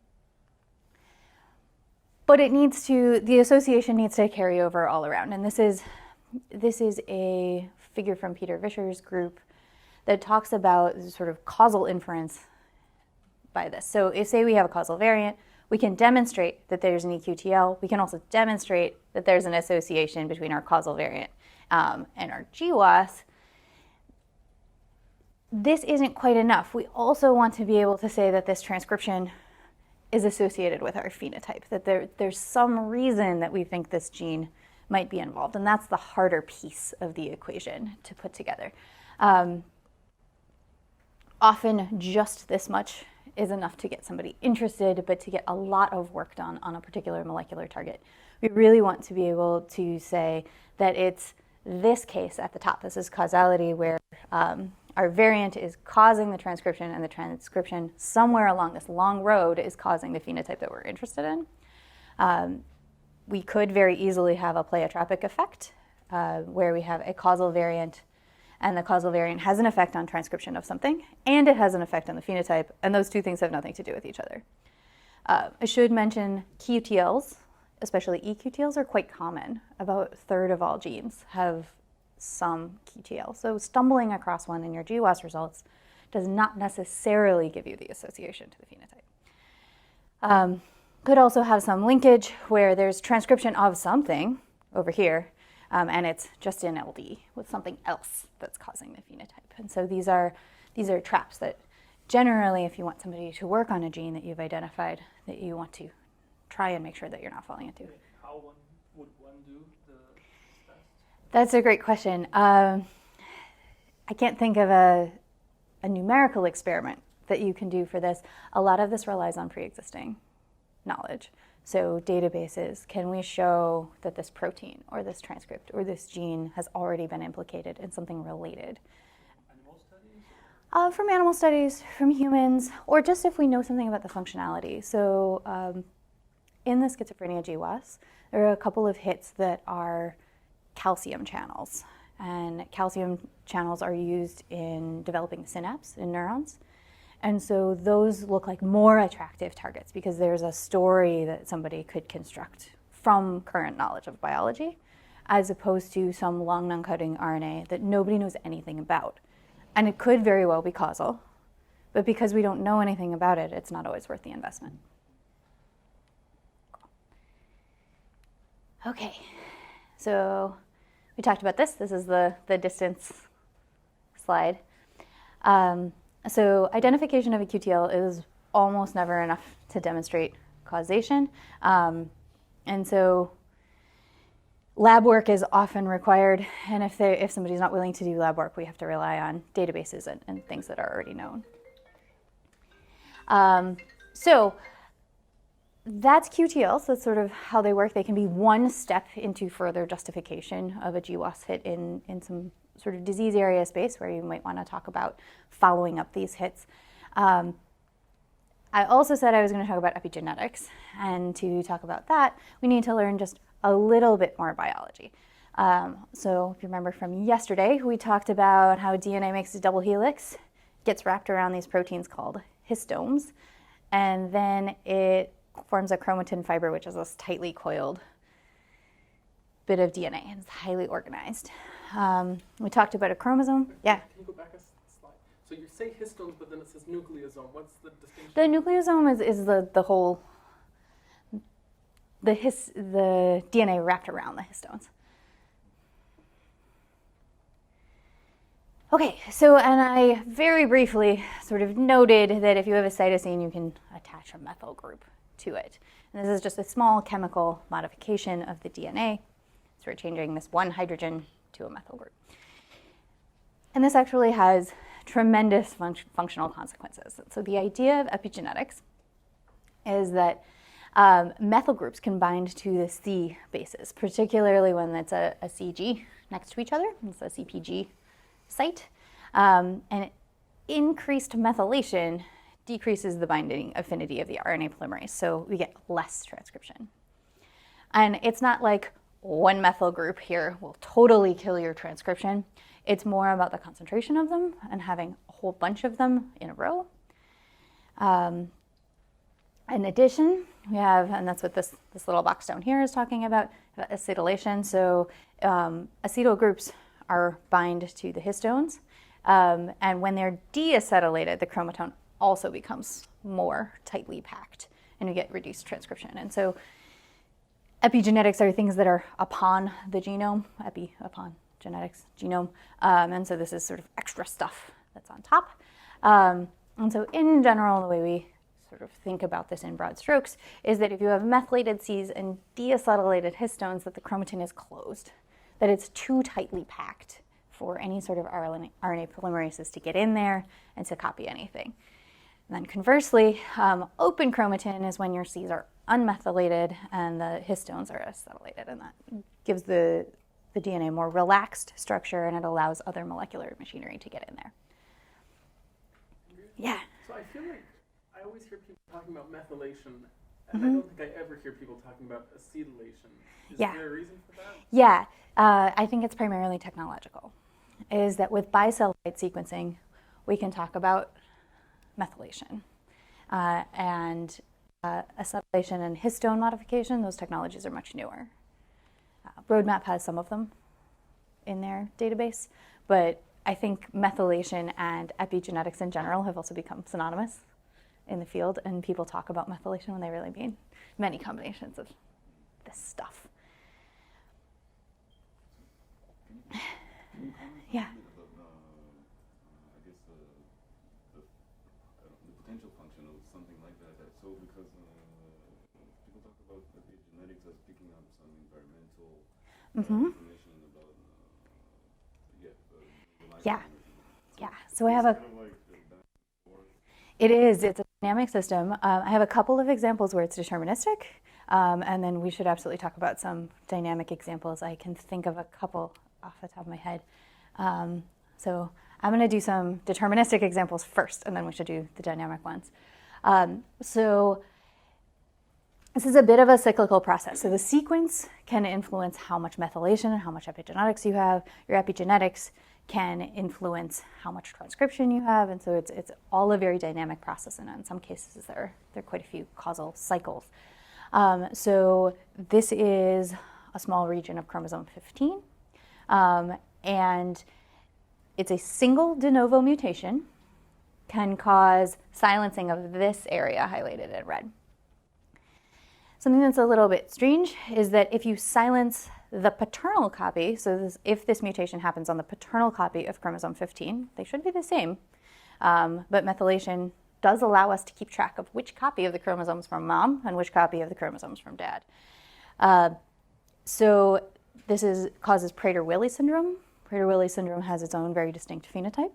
But the association needs to carry over all around. And this is a figure from Peter Vischer's group that talks about sort of causal inference by this. So if, say, we have a causal variant, we can demonstrate that there's an EQTL. We can also demonstrate that there's an association between our causal variant and our GWAS. this isn't quite enough. We also want to be able to say that this transcription is associated with our phenotype, that there's some reason that we think this gene might be involved, and that's the harder piece of the equation to put together. Often just this much is enough to get somebody interested, but to get a lot of work done on a particular molecular target, we really want to be able to say that it's this case at the top. This is causality, where our variant is causing the transcription, and the transcription somewhere along this long road is causing the phenotype that we're interested in. We could very easily have a pleiotropic effect, where we have a causal variant, and the causal variant has an effect on transcription of something, and it has an effect on the phenotype, and those two things have nothing to do with each other. I should mention QTLs, especially eQTLs, are quite common. About a third of all genes have some QTL. So stumbling across one in your GWAS results does not necessarily give you the association to the phenotype. Could also have some linkage where there's transcription of something over here, and it's just in LD with something else that's causing the phenotype. And so these are traps that generally, if you want somebody to work on a gene that you've identified, that you want to try and make sure that you're not falling into. How would one do the test? That's a great question. I can't think of a numerical experiment that you can do for this. A lot of this relies on pre-existing knowledge. So databases, can we show that this protein or this transcript or this gene has already been implicated in something related? Animal studies? From animal studies, from humans, or just if we know something about the functionality. So in the schizophrenia GWAS, there are a couple of hits that are calcium channels. And calcium channels are used in developing synapse in neurons. And so those look like more attractive targets because there's a story that somebody could construct from current knowledge of biology, as opposed to some long non-coding RNA that nobody knows anything about. And it could very well be causal, but because we don't know anything about it, it's not always worth the investment. Okay, so we talked about this. This is the distance slide. So identification of a QTL is almost never enough to demonstrate causation. And so lab work is often required. And if somebody's not willing to do lab work, we have to rely on databases and things that are already known. So that's QTLs. That's sort of how they work. They can be one step into further justification of a GWAS hit in some sort of disease area space where you might want to talk about following up these hits. I also said I was going to talk about epigenetics, and to talk about that, we need to learn just a little bit more biology. So if you remember from yesterday, we talked about how DNA makes a double helix, gets wrapped around these proteins called histones, and then it forms a chromatin fiber, which is this tightly coiled bit of DNA, and it's highly organized. We talked about a chromosome. Yeah. Can you go back a slide? So you say histones, but then it says nucleosome. What's the distinction? The nucleosome is the whole, the DNA wrapped around the histones. Okay, so, and I very briefly sort of noted that if you have a cytosine, you can attach a methyl group to it. And this is just a small chemical modification of the DNA. So we're changing this one hydrogen to a methyl group. And this actually has tremendous functional consequences. So the idea of epigenetics is that methyl groups can bind to the C bases, particularly when it's a CG next to each other. It's a CPG site. And increased methylation decreases the binding affinity of the RNA polymerase, so we get less transcription. And it's not like one methyl group here will totally kill your transcription. It's more about the concentration of them and having a whole bunch of them in a row. In addition, we have, and that's what this little box down here is talking about acetylation. So acetyl groups are bind to the histones. And when they're deacetylated, the chromatin also becomes more tightly packed, and you get reduced transcription. And so epigenetics are things that are upon the genome, upon genetics, genome. And so this is sort of extra stuff that's on top. And so in general, the way we sort of think about this in broad strokes is that if you have methylated Cs and deacetylated histones, that the chromatin is closed, that it's too tightly packed for any sort of RNA polymerases to get in there and to copy anything. And then conversely, open chromatin is when your Cs are unmethylated and the histones are acetylated, and that gives the DNA more relaxed structure, and it allows other molecular machinery to get in there. Yeah. So I feel like I always hear people talking about methylation, and I don't think I ever hear people talking about acetylation. Is there a reason for that? Yeah, I think it's primarily technological. Is that with bi-cell site sequencing, we can talk about methylation. And acetylation and histone modification, those technologies are much newer. Roadmap has some of them in their database, but I think methylation and epigenetics in general have also become synonymous in the field, and people talk about methylation when they really mean many combinations of this stuff. Yeah. I guess the potential function of something like that. So because people talk about epigenetics as picking up some environmental information about So I have a. It is. It's a dynamic system. I have a couple of examples where it's deterministic, and then we should absolutely talk about some dynamic examples. I can think of a couple off the top of my head. So I'm going to do some deterministic examples first, and then we should do the dynamic ones. So this is a bit of a cyclical process. So the sequence can influence how much methylation and how much epigenetics you have. Your epigenetics can influence how much transcription you have, and so it's all a very dynamic process, and in some cases there are quite a few causal cycles. So this is a small region of chromosome 15, and it's a single de novo mutation can cause silencing of this area highlighted in red. Something that's a little bit strange is that if you silence the paternal copy, so if this mutation happens on the paternal copy of chromosome 15, they should be the same, but methylation does allow us to keep track of which copy of the chromosomes from mom and which copy of the chromosomes from dad. So this causes Prader-Willi syndrome. Prader-Willi syndrome has its own very distinct phenotype.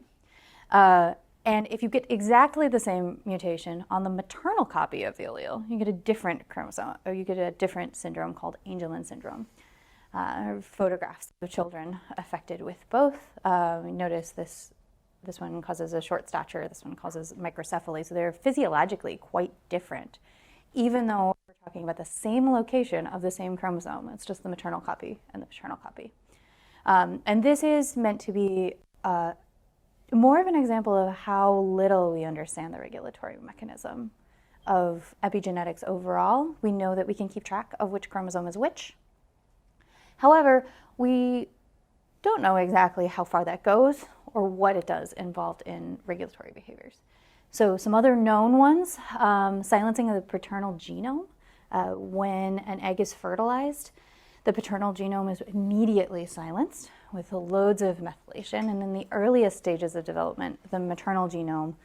And if you get exactly the same mutation on the maternal copy of the allele, you get a different chromosome, or you get a different syndrome called Angelin syndrome. Photographs of children affected with both. Notice this one causes a short stature, this one causes microcephaly, so they're physiologically quite different, even though we're talking about the same location of the same chromosome. It's just the maternal copy and the paternal copy. And this is meant to be more of an example of how little we understand the regulatory mechanism of epigenetics overall. We know that we can keep track of which chromosome is which. However, we don't know exactly how far that goes or what it does involved in regulatory behaviors. So some other known ones, silencing of the paternal genome. When an egg is fertilized, the paternal genome is immediately silenced with loads of methylation, and in the earliest stages of development, the maternal genome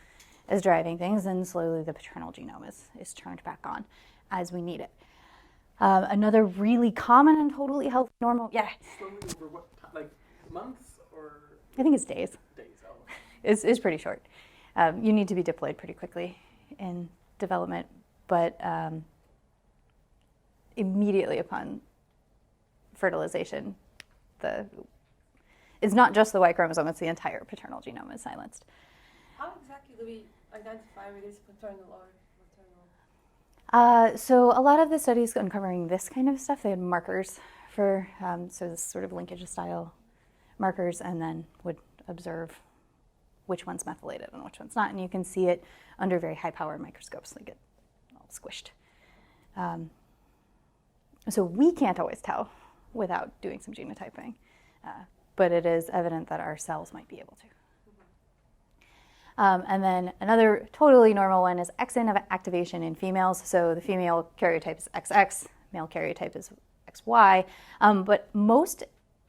is driving things, and slowly the paternal genome is turned back on as we need it. Another really common and totally healthy, normal, Slowly over what, like months or? I think it's days. Days, oh. It's pretty short. You need to be diploid pretty quickly in development, but immediately upon fertilization, it's not just the Y chromosome, it's the entire paternal genome is silenced. How exactly do we identify whether it's paternal or maternal? So a lot of the studies uncovering this kind of stuff, they had markers for, so this sort of linkage style markers, and then would observe which one's methylated and which one's not. And you can see it under very high powered microscopes, they get all squished. So we can't always tell without doing some genotyping, but it is evident that our cells might be able to. And then another totally normal one is exon of activation in females. So the female karyotype is XX, male karyotype is XY. But most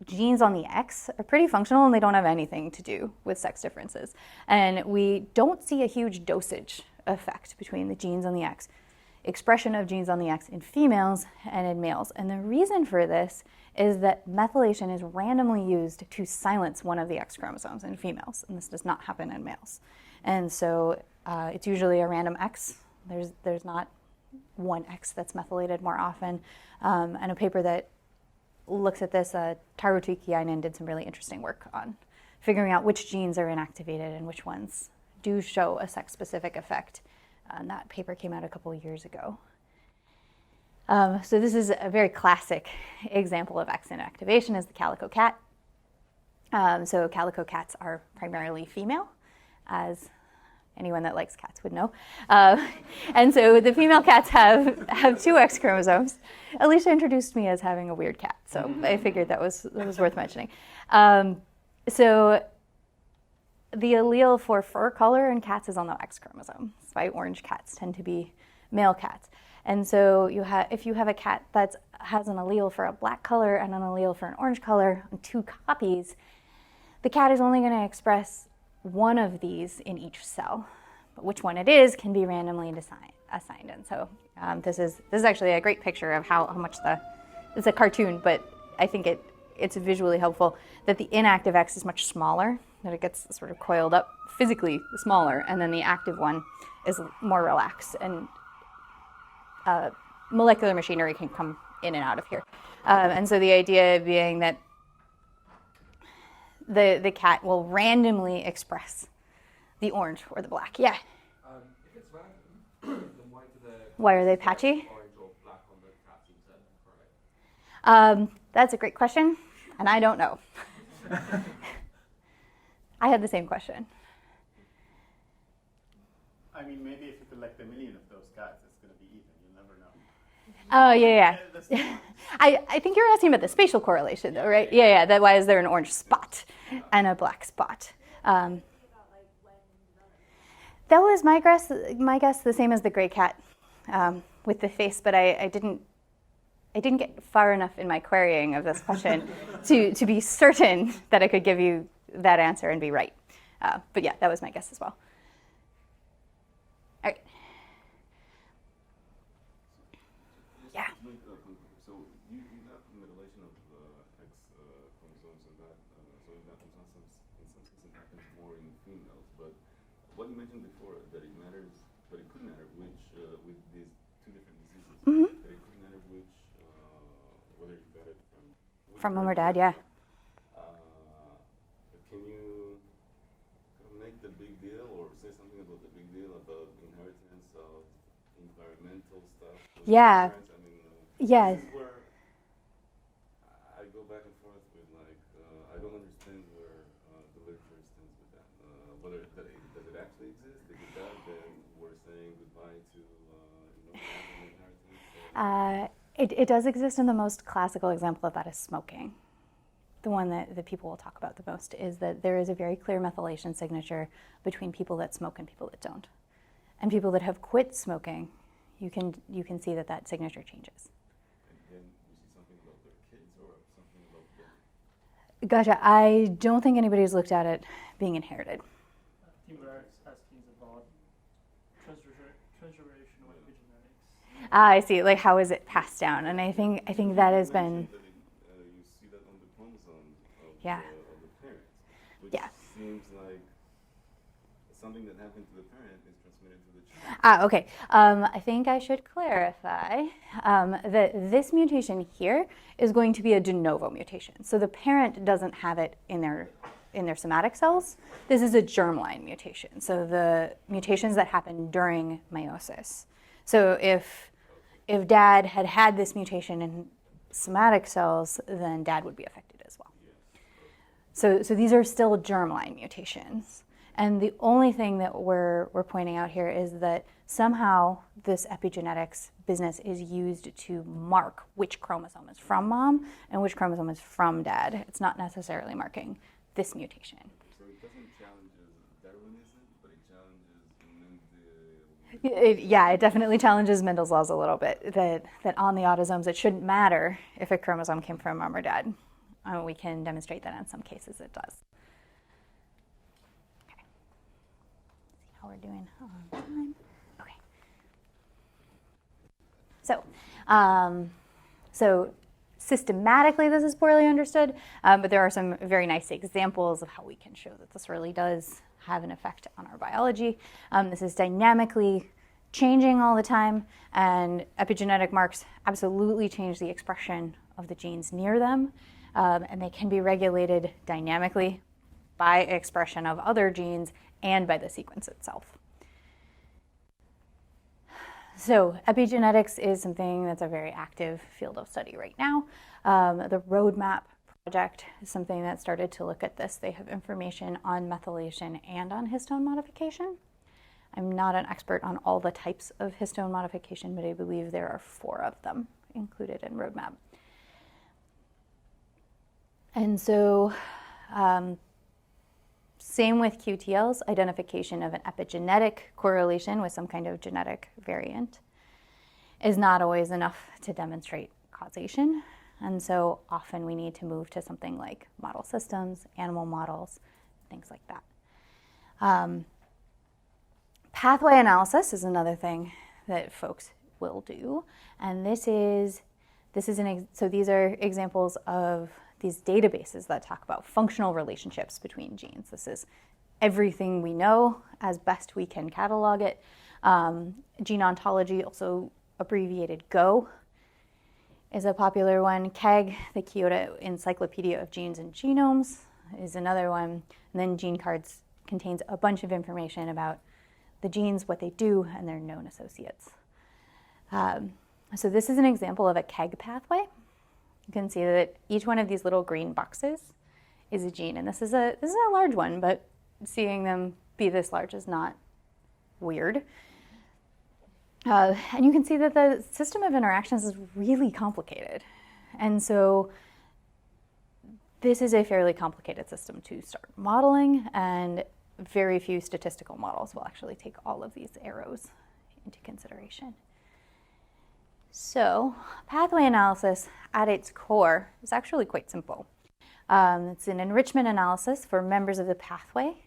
genes on the X are pretty functional and they don't have anything to do with sex differences. And we don't see a huge dosage effect between the genes on the X, expression of genes on the X in females and in males. And the reason for this is that methylation is randomly used to silence one of the X chromosomes in females, and this does not happen in males. And so it's usually a random X. There's not one X that's methylated more often. And a paper that looks at this, Taro Tukiainen did some really interesting work on figuring out which genes are inactivated and which ones do show a sex-specific effect. And that paper came out a couple of years ago. So this is a very classic example of X inactivation is the calico cat. So calico cats are primarily female, as anyone that likes cats would know. And so the female cats have two X chromosomes. Alicia introduced me as having a weird cat, so I figured that was worth mentioning. So the allele for fur color in cats is on the X chromosome. That's why orange cats tend to be male cats. And so if you have a cat that has an allele for a black color and an allele for an orange color on two copies, the cat is only going to express one of these in each cell. But which one it is can be randomly assigned. And so this is actually a great picture of how much it's a cartoon, but I think it's visually helpful that the inactive X is much smaller, that it gets sort of coiled up physically smaller, and then the active one is more relaxed. And molecular machinery can come in and out of here. And so the idea being that the cat will randomly express the orange or the black. Yeah? If it's random, then why are they patchy? Orange or black on the cat seems correct? That's a great question, and I don't know. I had the same question. I mean, maybe if you collect a million of those cats, it's going to be even. You'll never know. Oh, yeah. I think you're asking about the spatial correlation, though, right? Yeah. That why is there an orange spot and a black spot? That was my guess, the same as the gray cat with the face, but I didn't get far enough in my querying of this question to be certain that I could give you that answer and be right. But yeah, that was my guess as well. All right. Yeah. So you have methylation of X chromosomes and that, so in that in some cases it happens more in females. But what you mentioned before, that it matters, but it could matter which, with these two different diseases, that it could matter which, whether you got it from mom or dad, yeah. Can you make the big deal or say something about the big deal about inheritance of environmental stuff? Yeah. I mean, Yeah. this is where I go back and forth with, like, I don't understand where the literature stands with that. Whether does it actually exist? If it does, then we're saying goodbye to inheritance. It does exist, and the most classical example of that is smoking. The one that people will talk about the most is that there is a very clear methylation signature between people that smoke and people that don't. And people that have quit smoking, you can see that signature changes. And then you see something about their kids or something about them. Gotcha. I don't think anybody's looked at it being inherited. I think we're asking about transgeneration with epigenetics. I see. Like, how is it passed down? And I think that has been. You see that on the chromosomes of Yeah. the parents, which Yeah. seems like something that happened to the parent is transmitted to the child. Okay. I think I should clarify that this mutation here is going to be a de novo mutation. So the parent doesn't have it in their somatic cells. This is a germline mutation. So the mutations that happen during meiosis. So if dad had this mutation in somatic cells, then dad would be affected as well. So these are still germline mutations. And the only thing that we're pointing out here is that somehow this epigenetics business is used to mark which chromosome is from mom and which chromosome is from dad. It's not necessarily marking this mutation. So it doesn't challenge Darwinism, but it challenges It definitely challenges Mendel's laws a little bit, that on the autosomes it shouldn't matter if a chromosome came from mom or dad. we can demonstrate that in some cases it does. Okay. See how we're doing on time. Okay. So systematically this is poorly understood, but there are some very nice examples of how we can show that this really does have an effect on our biology. This is dynamically changing all the time, and epigenetic marks absolutely change the expression of the genes near them, and they can be regulated dynamically by expression of other genes and by the sequence itself. So epigenetics is something that's a very active field of study right now. The Roadmap project is something that started to look at this. They have information on methylation and on histone modification. I'm not an expert on all the types of histone modification, but I believe there are 4 of them included in Roadmap. And so same with QTLs, identification of an epigenetic correlation with some kind of genetic variant is not always enough to demonstrate causation. And so often we need to move to something like model systems, animal models, things like that. Pathway analysis is another thing that folks will do. And so these are examples of these databases that talk about functional relationships between genes. This is everything we know as best we can catalog it. Gene ontology, also abbreviated GO, is a popular one. KEGG, the Kyoto Encyclopedia of Genes and Genomes, is another one. And then GeneCards contains a bunch of information about the genes, what they do, and their known associates. So this is an example of a KEGG pathway. You can see that each one of these little green boxes is a gene, and this is a large one, but seeing them be this large is not weird. And you can see that the system of interactions is really complicated. And so this is a fairly complicated system to start modeling, and very few statistical models will actually take all of these arrows into consideration. So pathway analysis at its core is actually quite simple. It's an enrichment analysis for members of the pathway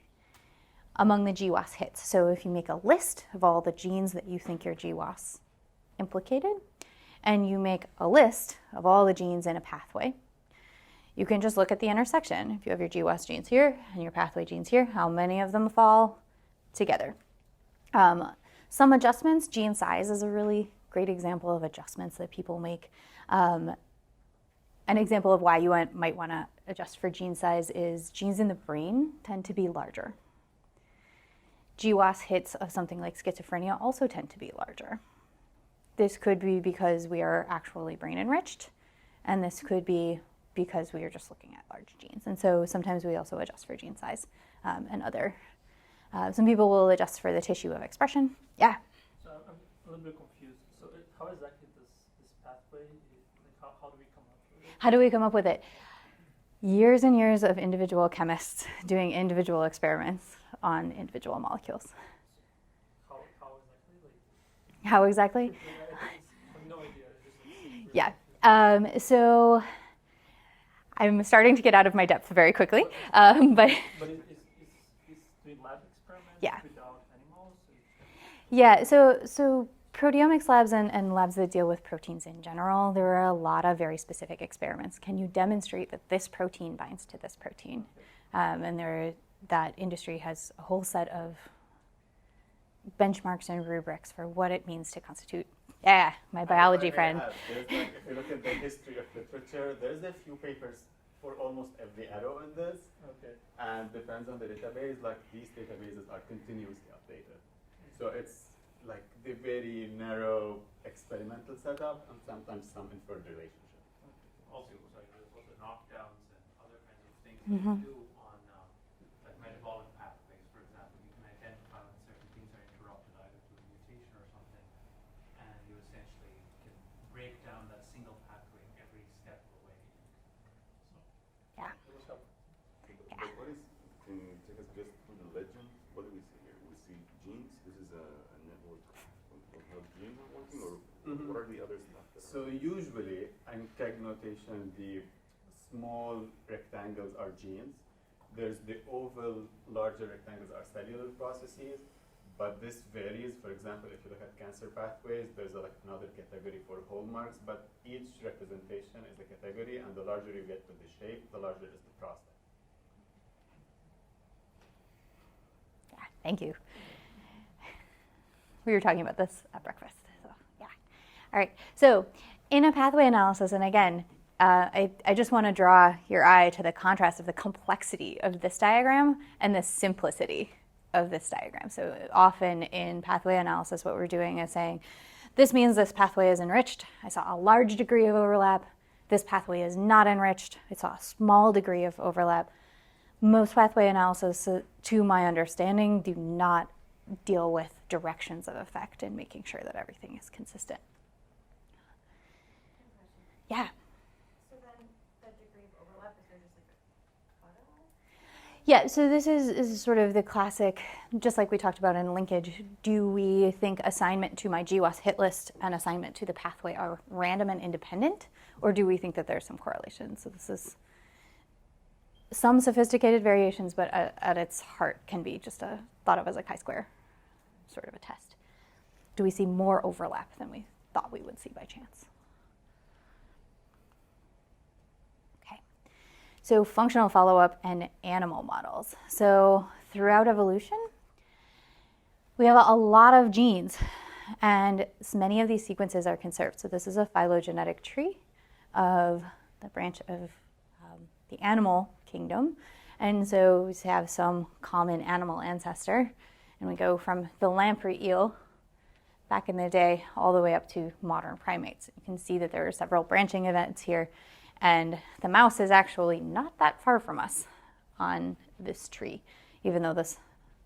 among the GWAS hits. So if you make a list of all the genes that you think your GWAS implicated, and you make a list of all the genes in a pathway, you can just look at the intersection. If you have your GWAS genes here and your pathway genes here, how many of them fall together? Some adjustments, gene size is a really great example of adjustments that people make. An example of why you might want to adjust for gene size is genes in the brain tend to be larger. GWAS hits of something like schizophrenia also tend to be larger. This could be because we are actually brain enriched, and this could be because we are just looking at large genes. And so sometimes we also adjust for gene size and other. Some people will adjust for the tissue of expression. Yeah? So I'm a little bit confused. So how exactly this pathway, how do we come up with it? How do we come up with it? Years and years of individual chemists doing individual experiments on individual molecules. How exactly? How exactly? I have no idea. Yeah. So I'm starting to get out of my depth very quickly, but But is doing lab experiments Yeah. without animals? yeah. So proteomics labs and labs that deal with proteins in general, there are a lot of very specific experiments. Can you demonstrate that this protein binds to this protein? And that industry has a whole set of benchmarks and rubrics for what it means to constitute. Yeah, my biology friend. There's like, if you look at the history of literature, there's a few papers for almost every arrow in this. Okay. And depends on the database, like these databases are continuously updated. So it's like the very narrow experimental setup and sometimes some inferred relationship. Also, sorry, there's also knockdowns and other kinds of things Mhm. that you do on like metabolic pathways, for example. You can identify when certain things are interrupted either through a mutation or something, and you essentially can break down that single pathway every step of the way. Yeah. It was helpful. But what is, can you take us just through the legend? What do we see here? We see genes. This is a network of how genes are working, or Mhm. what are the other stuff? So usually, in KEGG notation, the small rectangles are genes. There's the oval, larger rectangles are cellular processes, but this varies. For example, if you look at cancer pathways, there's another category for hallmarks, but each representation is a category, and the larger you get to the shape, the larger is the process. Yeah, thank you. We were talking about this at breakfast, so yeah. All right, so in a pathway analysis, and again, I just want to draw your eye to the contrast of the complexity of this diagram and the simplicity of this diagram. So often in pathway analysis, what we're doing is saying, this means this pathway is enriched. I saw a large degree of overlap. This pathway is not enriched. I saw a small degree of overlap. Most pathway analysis, to my understanding, do not deal with directions of effect and making sure that everything is consistent. Yeah. So then the degree of overlap, is there just like a cutoff? Yeah, so this is sort of the classic, just like we talked about in linkage, do we think assignment to my GWAS hit list and assignment to the pathway are random and independent, or do we think that there's some correlation? So this is some sophisticated variations, but at its heart can be just thought of as a chi-square sort of a test. Do we see more overlap than we thought we would see by chance? Okay, so functional follow-up and animal models. So throughout evolution, we have a lot of genes, and many of these sequences are conserved. So this is a phylogenetic tree of the branch of the animal kingdom. And so we have some common animal ancestor, and we go from the lamprey eel back in the day all the way up to modern primates. You can see that there are several branching events here, and the mouse is actually not that far from us on this tree, even though this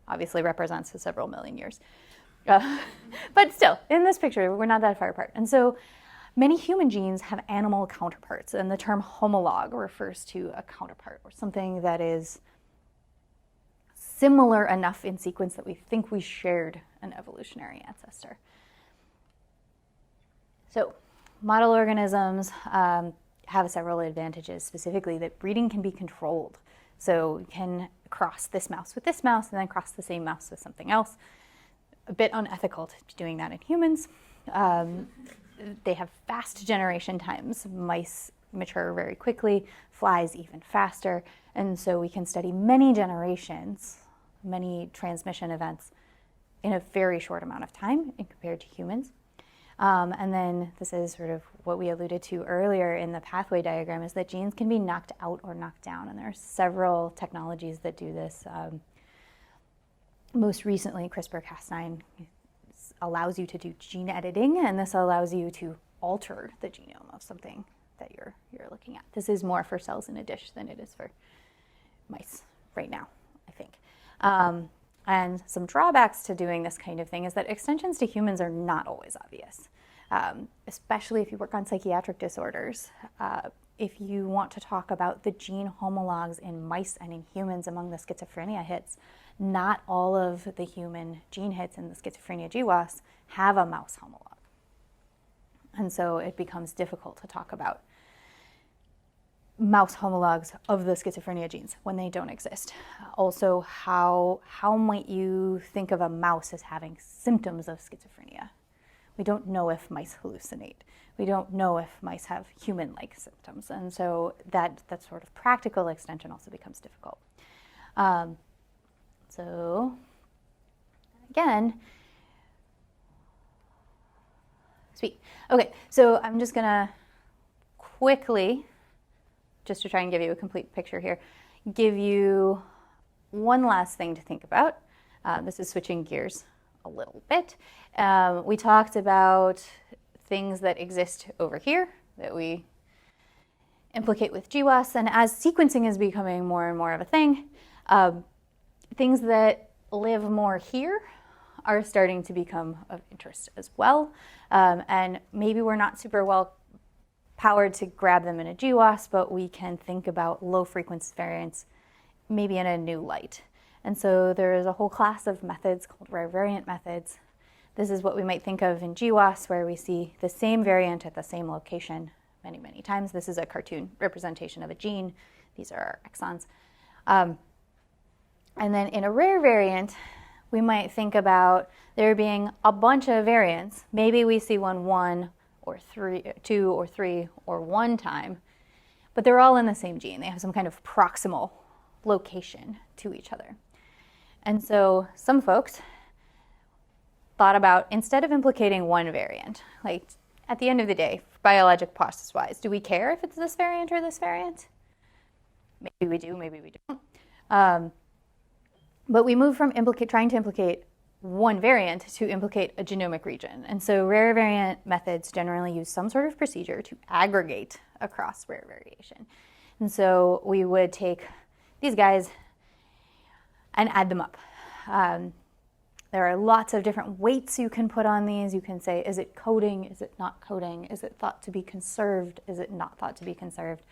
obviously represents several million years. But still, in this picture, we're not that far apart. And so many human genes have animal counterparts, and the term homolog refers to a counterpart or something that is similar enough in sequence that we think we shared an evolutionary ancestor. So model organisms have several advantages, specifically that breeding can be controlled. So you can cross this mouse with this mouse and then cross the same mouse with something else. A bit unethical to be doing that in humans. They have fast generation times. Mice mature very quickly, flies even faster, and so we can study many generations, many transmission events in a very short amount of time compared to humans. And then this is sort of what we alluded to earlier in the pathway diagram, is that genes can be knocked out or knocked down, and there are several technologies that do this. Most recently, CRISPR-Cas9 allows you to do gene editing, and this allows you to alter the genome of something that you're looking at. This is more for cells in a dish than it is for mice right now, I think. And some drawbacks to doing this kind of thing is that extensions to humans are not always obvious, especially if you work on psychiatric disorders. If you want to talk about the gene homologs in mice and in humans among the schizophrenia hits, not all of the human gene hits in the schizophrenia GWAS have a mouse homolog. And so it becomes difficult to talk about mouse homologs of the schizophrenia genes when they don't exist. Also, how might you think of a mouse as having symptoms of schizophrenia? We don't know if mice hallucinate. We don't know if mice have human-like symptoms. And so that sort of practical extension also becomes difficult. So again, sweet. Okay, so I'm just gonna quickly, just to try and give you a complete picture here, give you one last thing to think about. This is switching gears a little bit. We talked about things that exist over here that we implicate with GWAS, and as sequencing is becoming more and more of a thing, things that live more here are starting to become of interest as well. And maybe we're not super well powered to grab them in a GWAS, but we can think about low frequency variants maybe in a new light. And so there is a whole class of methods called rare variant methods. This is what we might think of in GWAS, where we see the same variant at the same location, many, many times. This is a cartoon representation of a gene. These are our exons. And then in a rare variant, we might think about there being a bunch of variants. Maybe we see one or two or three or one time, but they're all in the same gene. They have some kind of proximal location to each other. And so some folks thought about, instead of implicating one variant, like at the end of the day, biologic process-wise, do we care if it's this variant or this variant? Maybe we do, maybe we don't. But we move from trying to implicate one variant to implicate a genomic region. And so rare variant methods generally use some sort of procedure to aggregate across rare variation. And so we would take these guys and add them up. There are lots of different weights you can put on these. You can say, is it coding? Is it not coding? Is it thought to be conserved? Is it not thought to be conserved?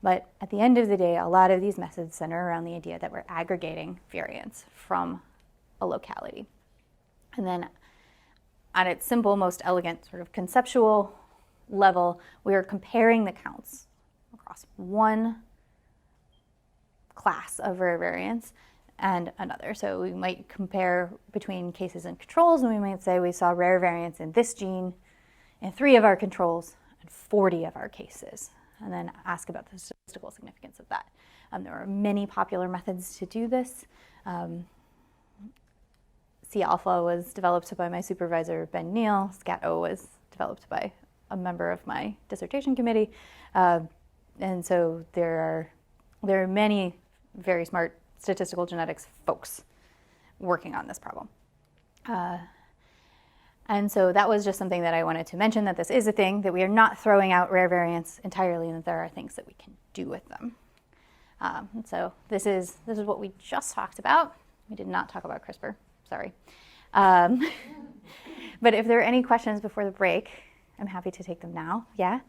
But at the end of the day, a lot of these methods center around the idea that we're aggregating variants from a locality. And then at its simple, most elegant sort of conceptual level, we are comparing the counts across one class of rare variants and another. So we might compare between cases and controls, and we might say we saw rare variants in this gene in 3 of our controls and 40 of our cases, and then ask about the statistical significance of that. There are many popular methods to do this. C-alpha was developed by my supervisor, Ben Neal. Scat-O was developed by a member of my dissertation committee. And so there are many very smart statistical genetics folks working on this problem. And so that was just something that I wanted to mention, that this is a thing, that we are not throwing out rare variants entirely, and that there are things that we can do with them. And so this is what we just talked about. We did not talk about CRISPR, sorry. But if there are any questions before the break, I'm happy to take them now. Yeah?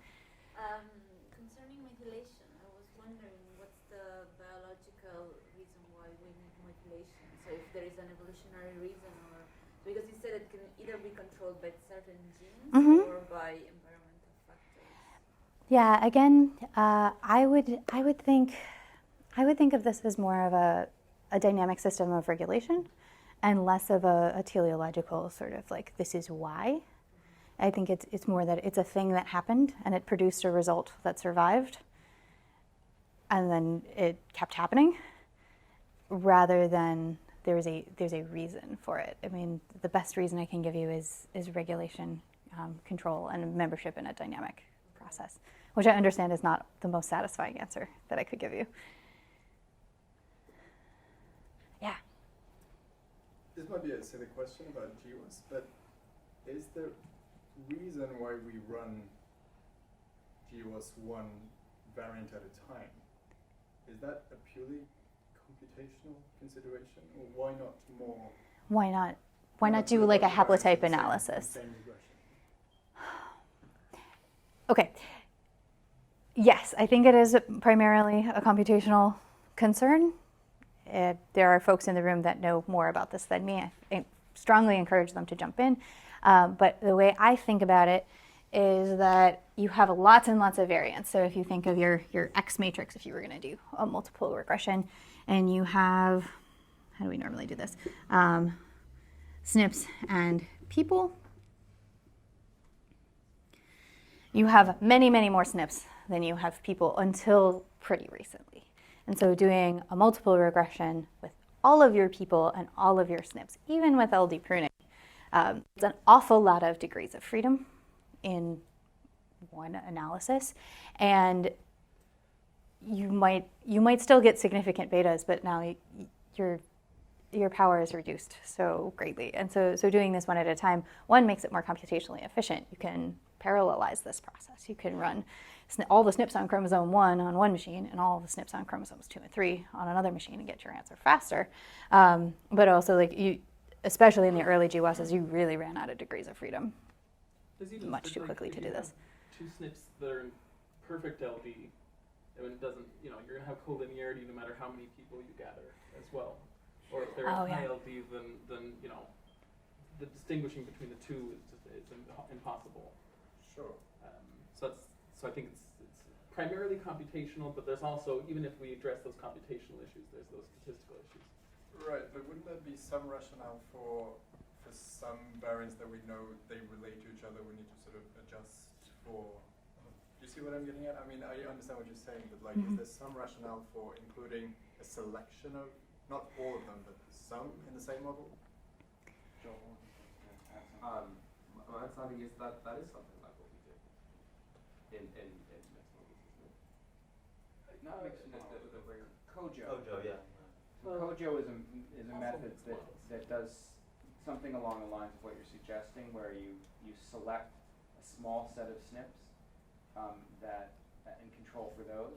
Concerning methylation, I was wondering what's the biological reason why we need methylation? So if there is an evolutionary reason, or because you said it can either be controlled by certain genes or by environmental factors. Yeah, again, I would think of this as more of a dynamic system of regulation and less of a teleological sort of like, this is why. I think it's more that it's a thing that happened and it produced a result that survived, and then it kept happening, rather than there's a reason for it. I mean, the best reason I can give you is regulation, control, and membership in a dynamic process, which I understand is not the most satisfying answer that I could give you. Yeah. This might be a silly question about GWAS, but is the reason why we run GWAS one variant at a time, is that a purely computational consideration, or why not more? Why not? Why not do like a haplotype analysis? Same regression? Okay. Yes, I think it is primarily a computational concern. There are folks in the room that know more about this than me. I strongly encourage them to jump in. But the way I think about it is that you have lots and lots of variants. So if you think of your X matrix, if you were going to do a multiple regression, and you have, how do we normally do this? SNPs and people. You have many, many more SNPs than you have people until pretty recently. And so doing a multiple regression with all of your people and all of your SNPs, even with LD pruning, it's an awful lot of degrees of freedom in one analysis. And you might still get significant betas, but now your power is reduced so greatly. And so doing this one at a time, one, makes it more computationally efficient. You can parallelize this process. You can run all the SNPs on chromosome 1 on one machine and all the SNPs on chromosomes 2 and 3 on another machine and get your answer faster. But also, like, especially in the early GWASs, you really ran out of degrees of freedom much too quickly to do this. Two SNPs that are in perfect LD, I mean, it doesn't, you're going to have collinearity no matter how many people you gather as well. Or if they're in high LD, then the distinguishing between the two is impossible. Sure. So So I think it's primarily computational, but there's also, even if we address those computational issues, there's those statistical issues. Right, but wouldn't there be some rationale for some variants that we know they relate to each other? We need to sort of adjust for. Do you see what I'm getting at? I mean, I understand what you're saying, but like, is there some rationale for including a selection of, not all of them, but some in the same model? My understanding is that that is something like what we do in mixed models, isn't it? Not mixed models, but Kojo. Kojo, yeah. So Kojo is a method that does something along the lines of what you're suggesting, where you select a small set of SNPs and control for those,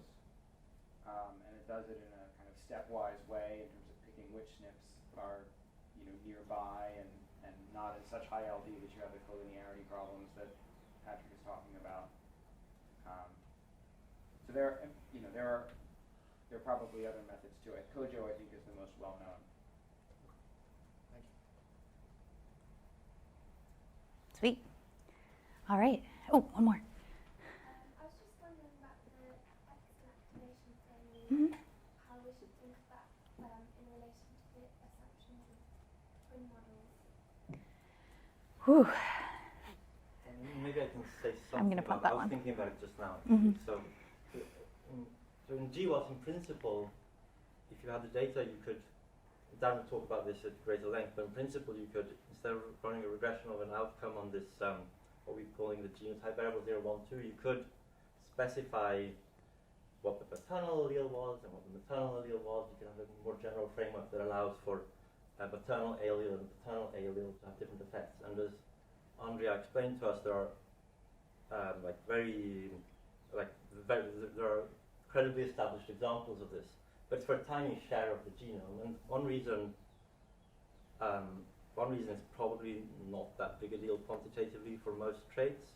and it does it in a kind of stepwise way in terms of picking which SNPs are nearby and not at such high LD that you have the collinearity problems that Patrick is talking about. So there are probably other methods to it. Kojo, I think, is the most well known. Thank you. Sweet. All right. Oh, one more. I was just wondering about the X activation thing, Mm-hmm. how we should think of that in relation to the assumptions of twin models. Whew. Maybe I can say something. I'm going to pump that I was one. thinking about it just now. Mhm. So in GWAS, in principle, if you had the data, you could. Dan will talk about this at greater length, but in principle, you could, instead of running a regression of an outcome on this, what we're calling the genotype variable 0, 1, 2, you could specify what the paternal allele was and what the maternal allele was. You can have a more general framework that allows for maternal allele and paternal allele to have different effects. And as Andrea explained to us, there are there are credibly established examples of this, but it's for a tiny share of the genome. And one reason it's probably not that big a deal quantitatively for most traits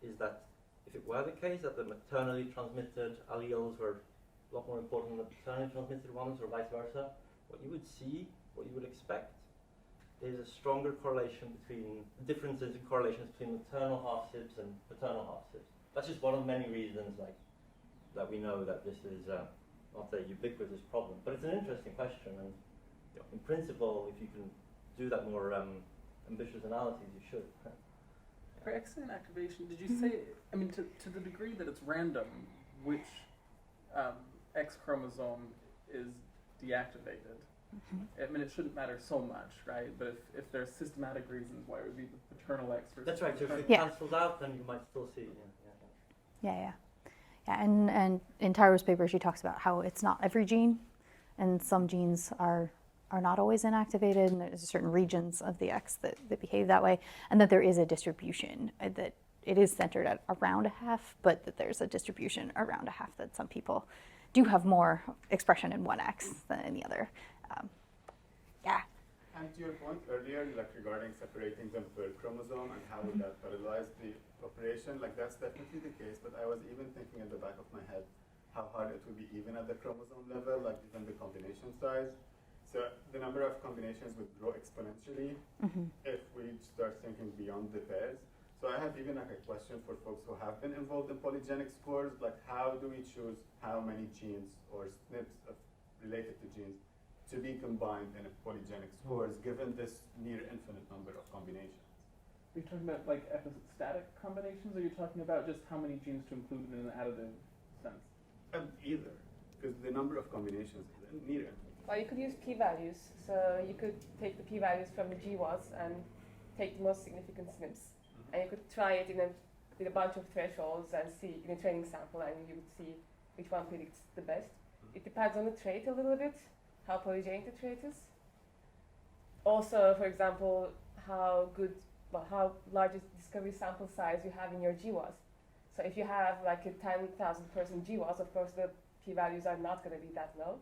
is that if it were the case that the maternally transmitted alleles were a lot more important than the paternally transmitted ones, or vice versa, what you would see, what you would expect, is a stronger correlation between differences in correlations between maternal half-sibs and paternal half-sibs. That's just one of many reasons, that we know that this is not a ubiquitous problem, but it's an interesting question. And in principle, if you can do that more ambitious analyses, you should. For X activation, did you say? I mean, to the degree that it's random, which X chromosome is deactivated. I mean, it shouldn't matter so much, right? But if there's systematic reasons why it would be the paternal X versus That's right. So if it Yeah. cancels out, then you might still see. Yeah. And in Tyro's paper, she talks about how it's not every gene, and some genes are not always inactivated, and there's certain regions of the X that behave that way, and that there is a distribution, that it is centered at around a half, but that there's a distribution around a half, that some people do have more expression in one X than in the other. Yeah. And to your point earlier, regarding separating them per chromosome and how would that parallelize the operation, that's definitely the case, but I was even thinking in the back of my head how hard it would be even at the chromosome level, even the combination size. So the number of combinations would grow exponentially if we start thinking beyond the pairs. So I have even a question for folks who have been involved in polygenic scores, how do we choose how many genes or SNPs related to genes to be combined in a polygenic scores, given this near infinite number of combinations? Are you talking about epistatic combinations, or are you talking about just how many genes to include in an additive sense? Either, because the number of combinations is near infinite. Well, you could use p-values. So you could take the p-values from the GWAS and take the most significant SNPs. And you could try it with a bunch of thresholds and see in a training sample, and you would see which one predicts the best. It depends on the trait a little bit, how polygenic the trait is. Also, for example, how large is the discovery sample size you have in your GWAS. So if you have a 10,000 person GWAS, of course the p-values are not going to be that low.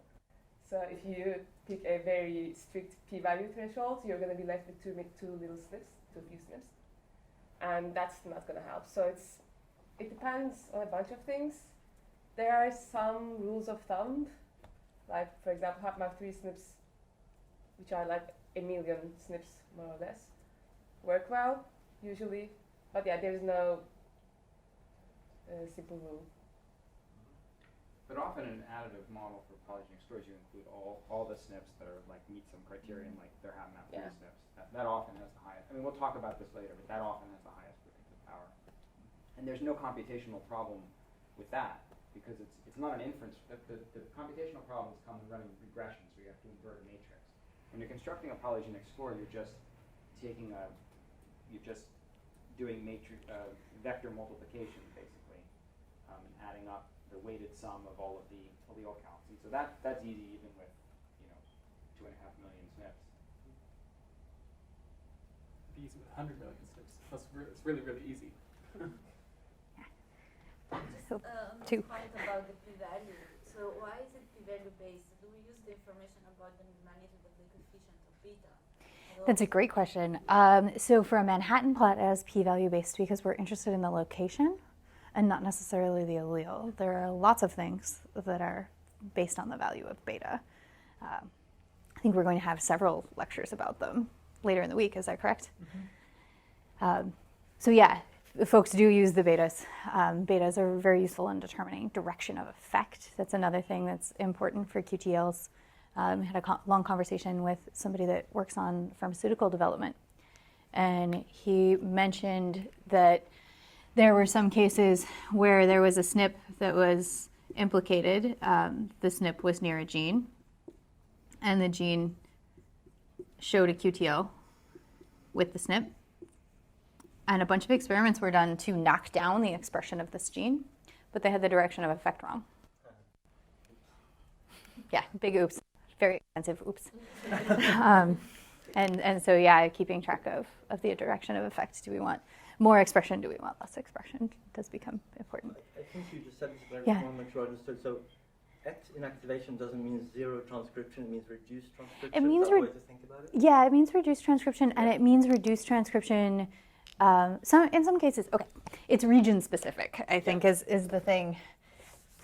So if you pick a very strict p-value threshold, you're going to be left with too little SNPs, too few SNPs. And that's not going to help. So it depends on a bunch of things. There are some rules of thumb, for example, HapMap3 SNPs, which are 1 million SNPs more or less, work well usually. But yeah, there's no simple rule. But often in an additive model for polygenic stores, you include all the SNPs that are like meet some criterion, like they're having that Yeah. SNPs. That often has the highest. I mean, we'll talk about this later, but that often has the highest predictive power. And there's no computational problem with that because it's not an inference. The computational problems come when running regression, so you have to invert a matrix. When you're constructing a polygenic score, you're just doing matrix vector multiplication basically, and adding up the weighted sum of all of the allele counts. And so that's easy even with 2.5 million SNPs. It'd be easy with 100 million SNPs. It's really, really easy. So, On two. the point about the p-value, so why is it p-value based? Do we use the information about the magnitude of the coefficient of beta? That's a great question. So for a Manhattan plot as p-value based, because we're interested in the location and not necessarily the allele. There are lots of things that are based on the value of beta. I think we're going to have several lectures about them later in the week. Is that correct? Mm-hmm. So yeah, folks do use the betas. Betas are very useful in determining direction of effect. That's another thing that's important for QTLs. I had a long conversation with somebody that works on pharmaceutical development, and he mentioned that there were some cases where there was a SNP that was implicated. The SNP was near a gene, and the gene showed a QTL with the SNP. And a bunch of experiments were done to knock down the expression of this gene, but they had the direction of effect wrong. Yeah, big oops. Very expensive oops. And so, yeah, keeping track of the direction of effect. Do we want more expression? Do we want less expression? Does become important. I think you just said this, but I Yeah. just want to make sure I understood. So X inactivation doesn't mean zero transcription, it means reduced transcription. It means Is that the way to think about it? Yeah, it means reduced transcription, and it means reduced transcription. In some cases, okay, it's region specific. I think is the thing.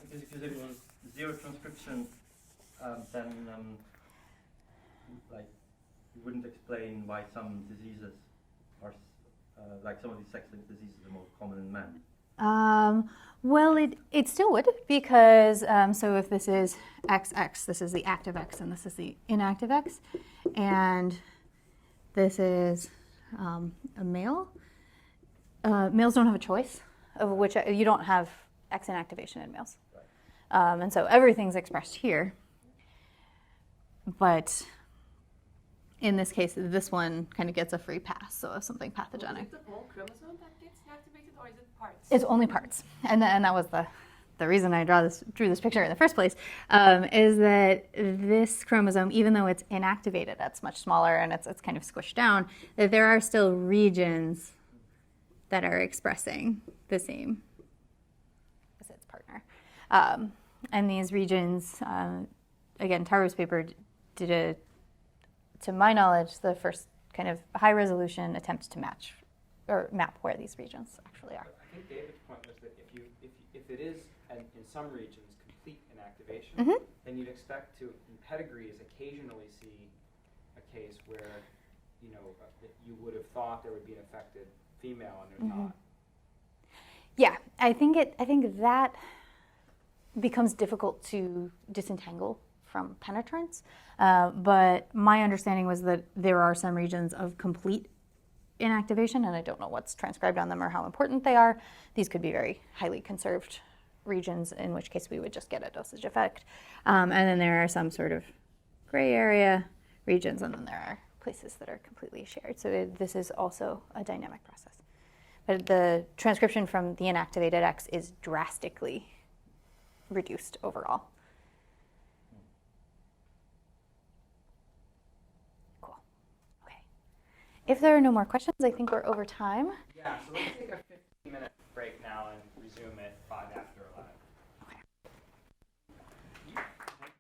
Because if you say zero transcription, then like you wouldn't explain why some diseases are like some of these sex-linked diseases are more common in men. Well, it still would, because so if this is XX, this is the active X, and this is the inactive X, and this is a male. Males don't have a choice of which you don't have X inactivation in males, and so everything's expressed here. But in this case, this one kind of gets a free pass, so if something pathogenic. Is it the whole chromosome that gets inactivated, or is it parts? It's only parts, and that was the reason I drew this picture in the first place, is that this chromosome, even though it's inactivated, it's much smaller and it's kind of squished down, that there are still regions that are expressing the same as its partner. And these regions, again, Taro's paper did to my knowledge, the first kind of high-resolution attempt to match or map where these regions actually are. I think David's point was that if it is in some regions complete inactivation, Mm-hmm. then you'd expect to in pedigrees occasionally see a case where you would have thought there would be an affected female and there's Mm-hmm. not. Yeah, I think that becomes difficult to disentangle from penetrance, but my understanding was that there are some regions of complete inactivation, and I don't know what's transcribed on them or how important they are. These could be very highly conserved regions, in which case we would just get a dosage effect. And then there are some sort of gray area regions, and then there are places that are completely shared. So this is also a dynamic process. But the transcription from the inactivated X is drastically reduced overall. Cool. Okay. If there are no more questions, I think we're over time. Yeah, so let's take a 15-minute break now and resume at 5 after.